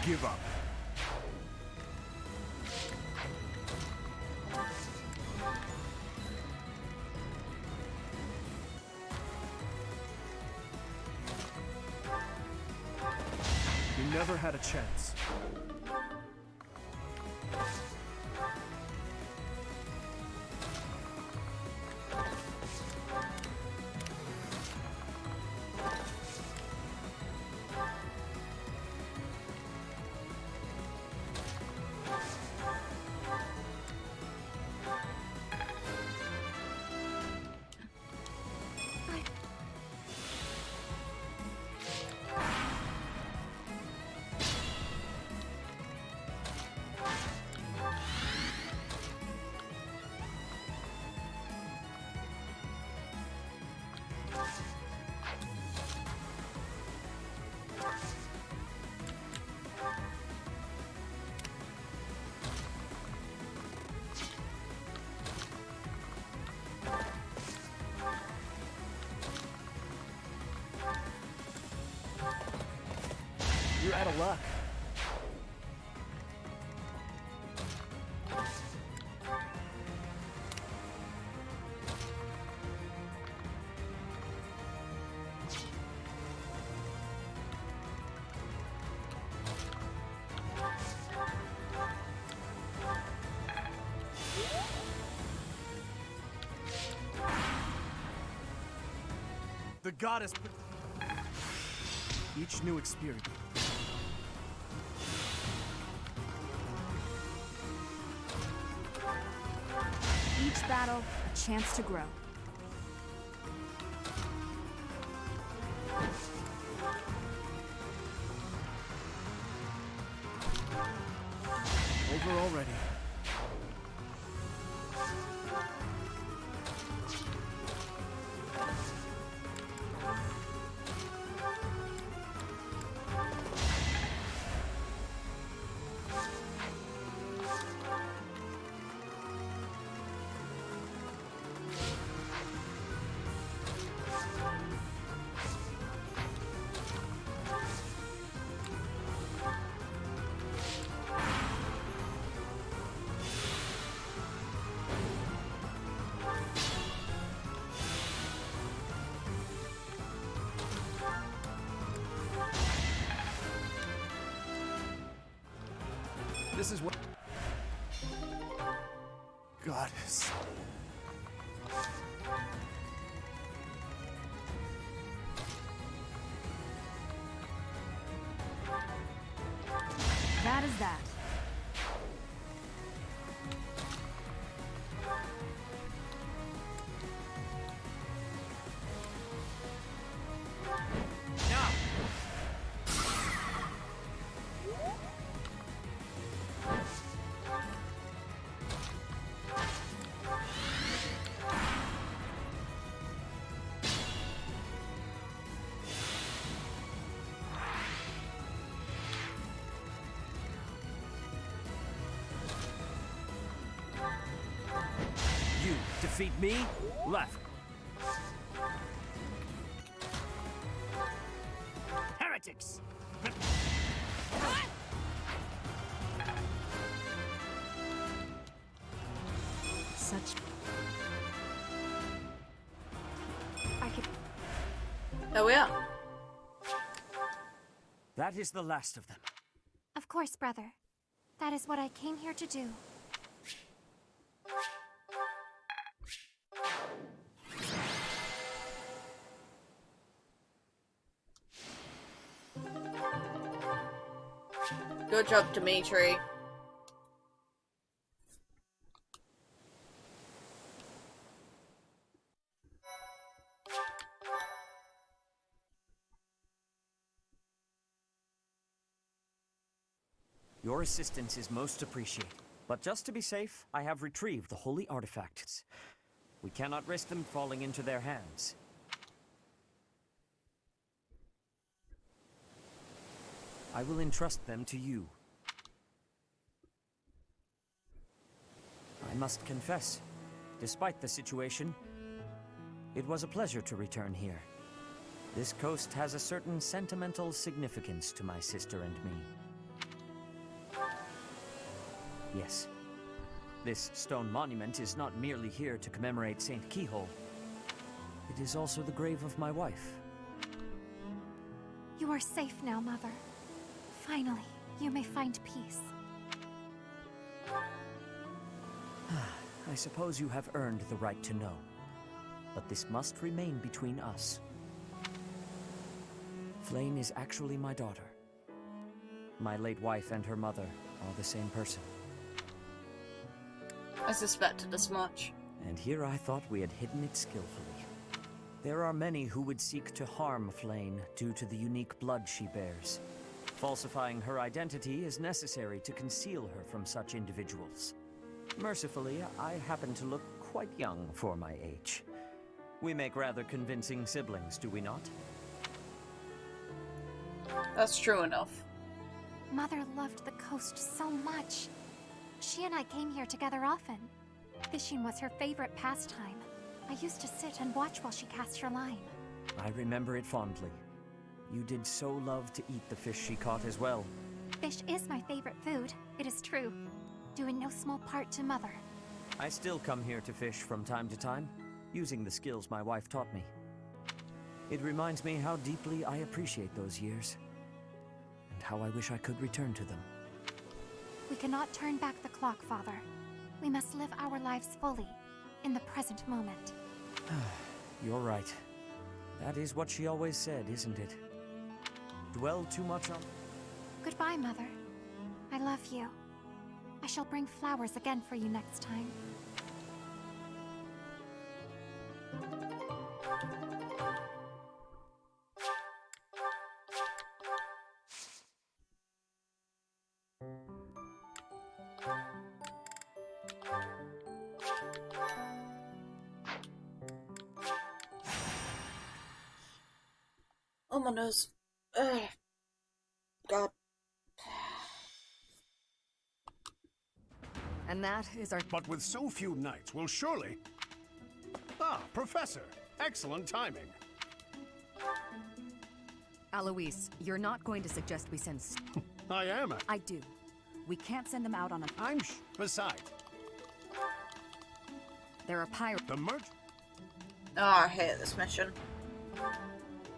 [SPEAKER 6] Give up.
[SPEAKER 12] You never had a chance. You're out of luck. The goddess. Each new experience.
[SPEAKER 8] Each battle, a chance to grow.
[SPEAKER 12] Over already. This is what... Goddess.
[SPEAKER 8] That is that.
[SPEAKER 14] You defeat me? Left. Heretics!
[SPEAKER 8] Such... I could...
[SPEAKER 1] There we are.
[SPEAKER 14] That is the last of them.
[SPEAKER 9] Of course, brother. That is what I came here to do.
[SPEAKER 1] Good job, Dimitri.
[SPEAKER 15] Your assistance is most appreciated. But just to be safe, I have retrieved the holy artifacts. We cannot risk them falling into their hands. I will entrust them to you. I must confess, despite the situation, it was a pleasure to return here. This coast has a certain sentimental significance to my sister and me. Yes, this stone monument is not merely here to commemorate Saint Keyhole. It is also the grave of my wife.
[SPEAKER 4] You are safe now, Mother. Finally, you may find peace.
[SPEAKER 15] I suppose you have earned the right to know, but this must remain between us. Flame is actually my daughter. My late wife and her mother are the same person.
[SPEAKER 1] I suspected as much.
[SPEAKER 15] And here I thought we had hidden it skillfully. There are many who would seek to harm Flame due to the unique blood she bears. Falsifying her identity is necessary to conceal her from such individuals. Mercifully, I happen to look quite young for my age. We make rather convincing siblings, do we not?
[SPEAKER 1] That's true enough.
[SPEAKER 4] Mother loved the coast so much. She and I came here together often. Fishing was her favorite pastime. I used to sit and watch while she cast her line.
[SPEAKER 15] I remember it fondly. You did so love to eat the fish she caught as well.
[SPEAKER 4] Fish is my favorite food, it is true. Due in no small part to Mother.
[SPEAKER 15] I still come here to fish from time to time, using the skills my wife taught me. It reminds me how deeply I appreciate those years, and how I wish I could return to them.
[SPEAKER 4] We cannot turn back the clock, Father. We must live our lives fully, in the present moment.
[SPEAKER 15] You're right. That is what she always said, isn't it? Dwell too much on...
[SPEAKER 4] Goodbye, Mother. I love you. I shall bring flowers again for you next time.
[SPEAKER 1] Oh my nose. Ugh. God.
[SPEAKER 17] And that is our...
[SPEAKER 11] But with so few knights, we'll surely... Ah, Professor! Excellent timing.
[SPEAKER 17] Alois, you're not going to suggest we send...
[SPEAKER 11] I am.
[SPEAKER 17] I do. We can't send them out on a...
[SPEAKER 11] Besides...
[SPEAKER 17] There are pirates...
[SPEAKER 11] The merch...
[SPEAKER 1] Oh, I hate this mission.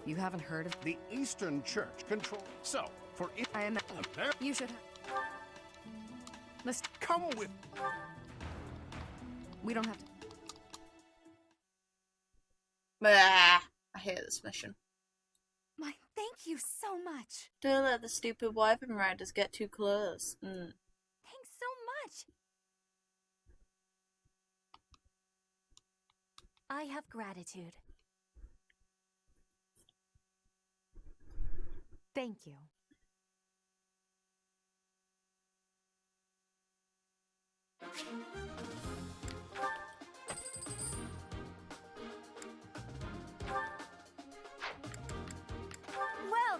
[SPEAKER 17] You haven't heard of...
[SPEAKER 11] The Eastern Church control... So, for...
[SPEAKER 17] I am...
[SPEAKER 11] There...
[SPEAKER 17] You should have... Let's...
[SPEAKER 11] Come with...
[SPEAKER 17] We don't have to...
[SPEAKER 1] Bah, I hate this mission.
[SPEAKER 4] My, thank you so much.
[SPEAKER 1] Don't let the stupid wyvern riders get too close.
[SPEAKER 4] Thanks so much. I have gratitude.
[SPEAKER 17] Thank you.
[SPEAKER 9] Well,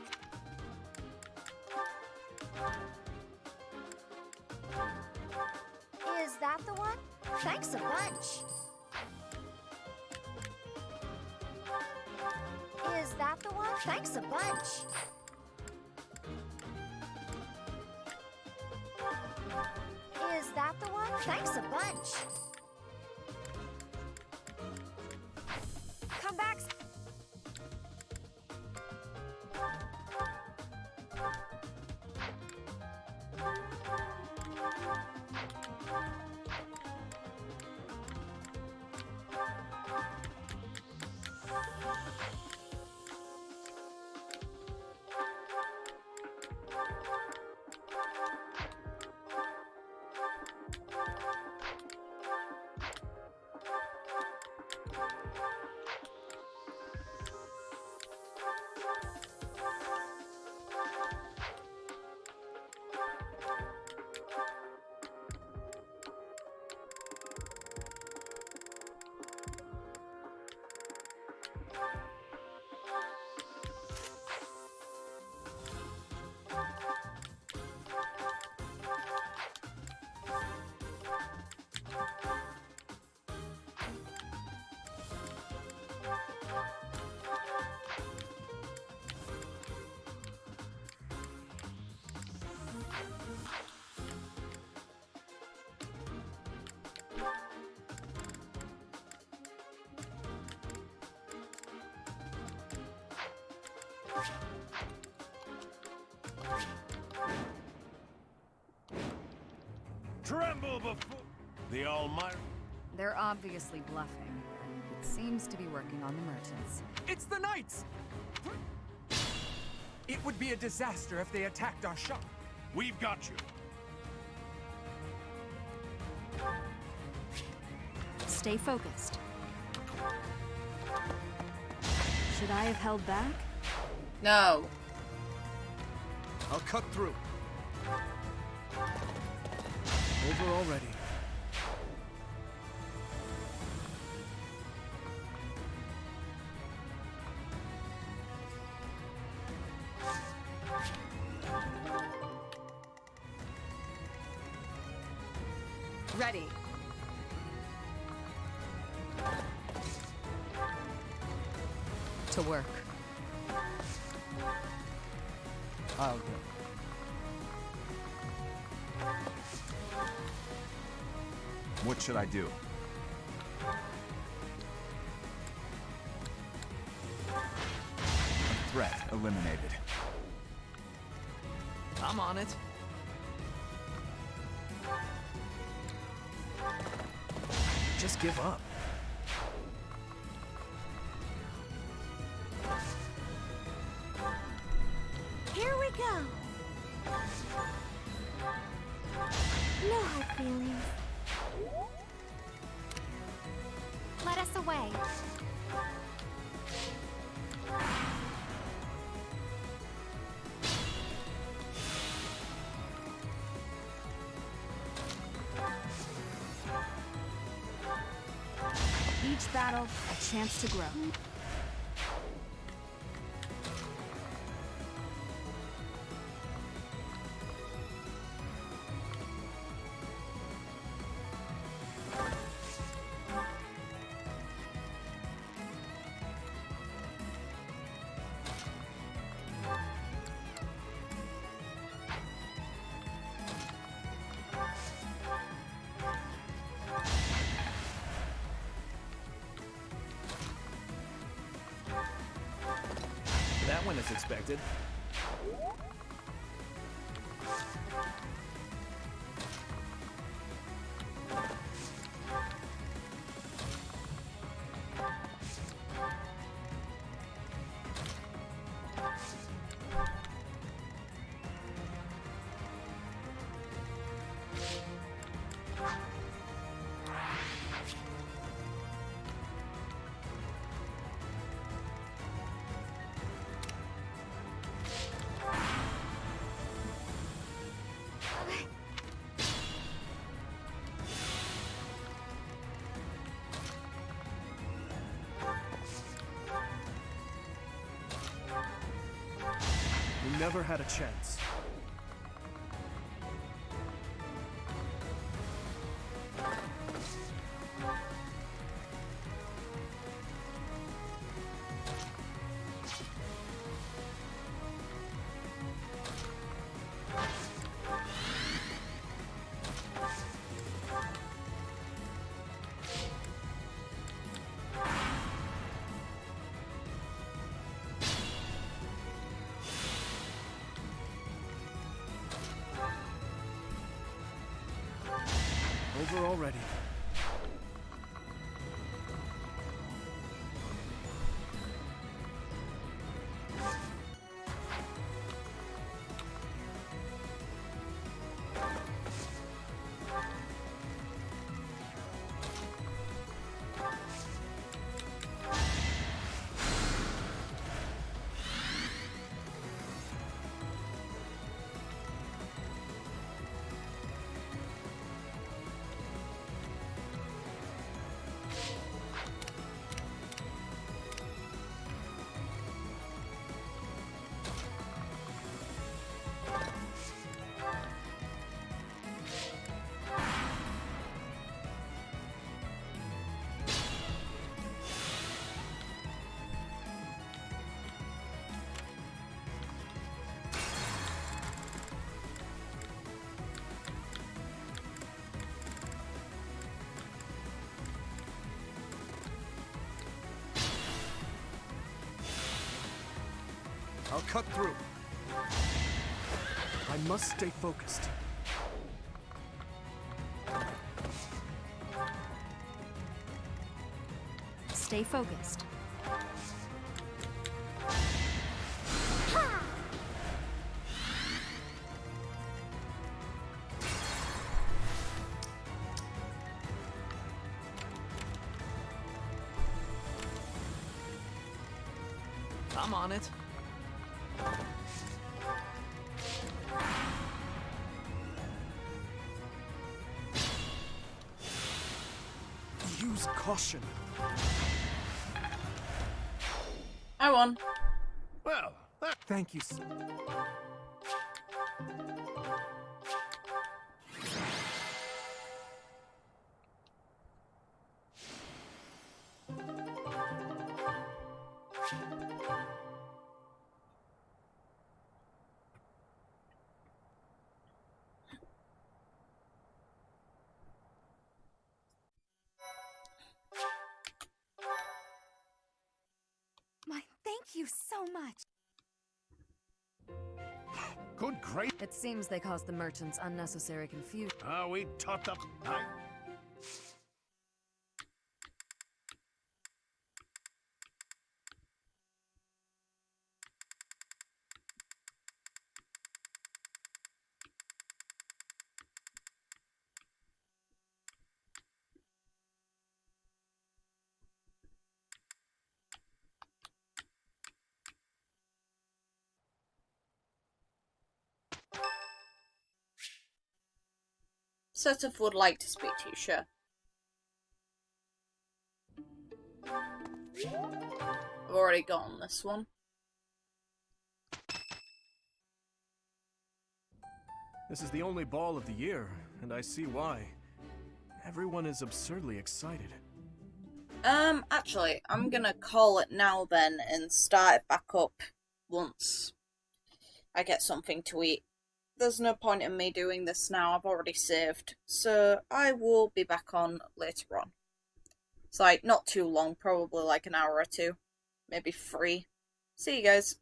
[SPEAKER 9] is that the one? Thanks a bunch. Is that the one? Thanks a bunch. Is that the one? Thanks a bunch. Come back.
[SPEAKER 20] Tremble before the Almighty.
[SPEAKER 17] They're obviously bluffing, and it seems to be working on the merchants.
[SPEAKER 7] It's the knights! It would be a disaster if they attacked our shop.
[SPEAKER 20] We've got you.
[SPEAKER 5] Stay focused. Should I have held back?
[SPEAKER 1] No.
[SPEAKER 12] I'll cut through. Over already.
[SPEAKER 17] Ready. To work.
[SPEAKER 3] I'll go.
[SPEAKER 6] What should I do? A threat eliminated.
[SPEAKER 7] I'm on it. Just give up.
[SPEAKER 9] Here we go. No hard feelings.
[SPEAKER 4] Let us away.
[SPEAKER 5] Each battle, a chance to grow.
[SPEAKER 7] That went as expected.
[SPEAKER 12] We never had a chance. Over already. I'll cut through. I must stay focused.
[SPEAKER 21] stay focused.
[SPEAKER 7] I'm on it.
[SPEAKER 12] Use caution.
[SPEAKER 1] I won.
[SPEAKER 12] Well, thank you.
[SPEAKER 10] My thank you so much.
[SPEAKER 11] Good great.
[SPEAKER 8] It seems they caused the merchants unnecessary confusion.
[SPEAKER 11] We taught them.
[SPEAKER 1] Sothis would like to speak to you, sure. I've already gotten this one.
[SPEAKER 12] This is the only ball of the year, and I see why. Everyone is absurdly excited.
[SPEAKER 1] Actually, I'm gonna call it now then and start it back up once I get something to eat. There's no point in me doing this now, I've already saved. So I will be back on later on. It's like, not too long, probably like an hour or two. Maybe 3. See you guys.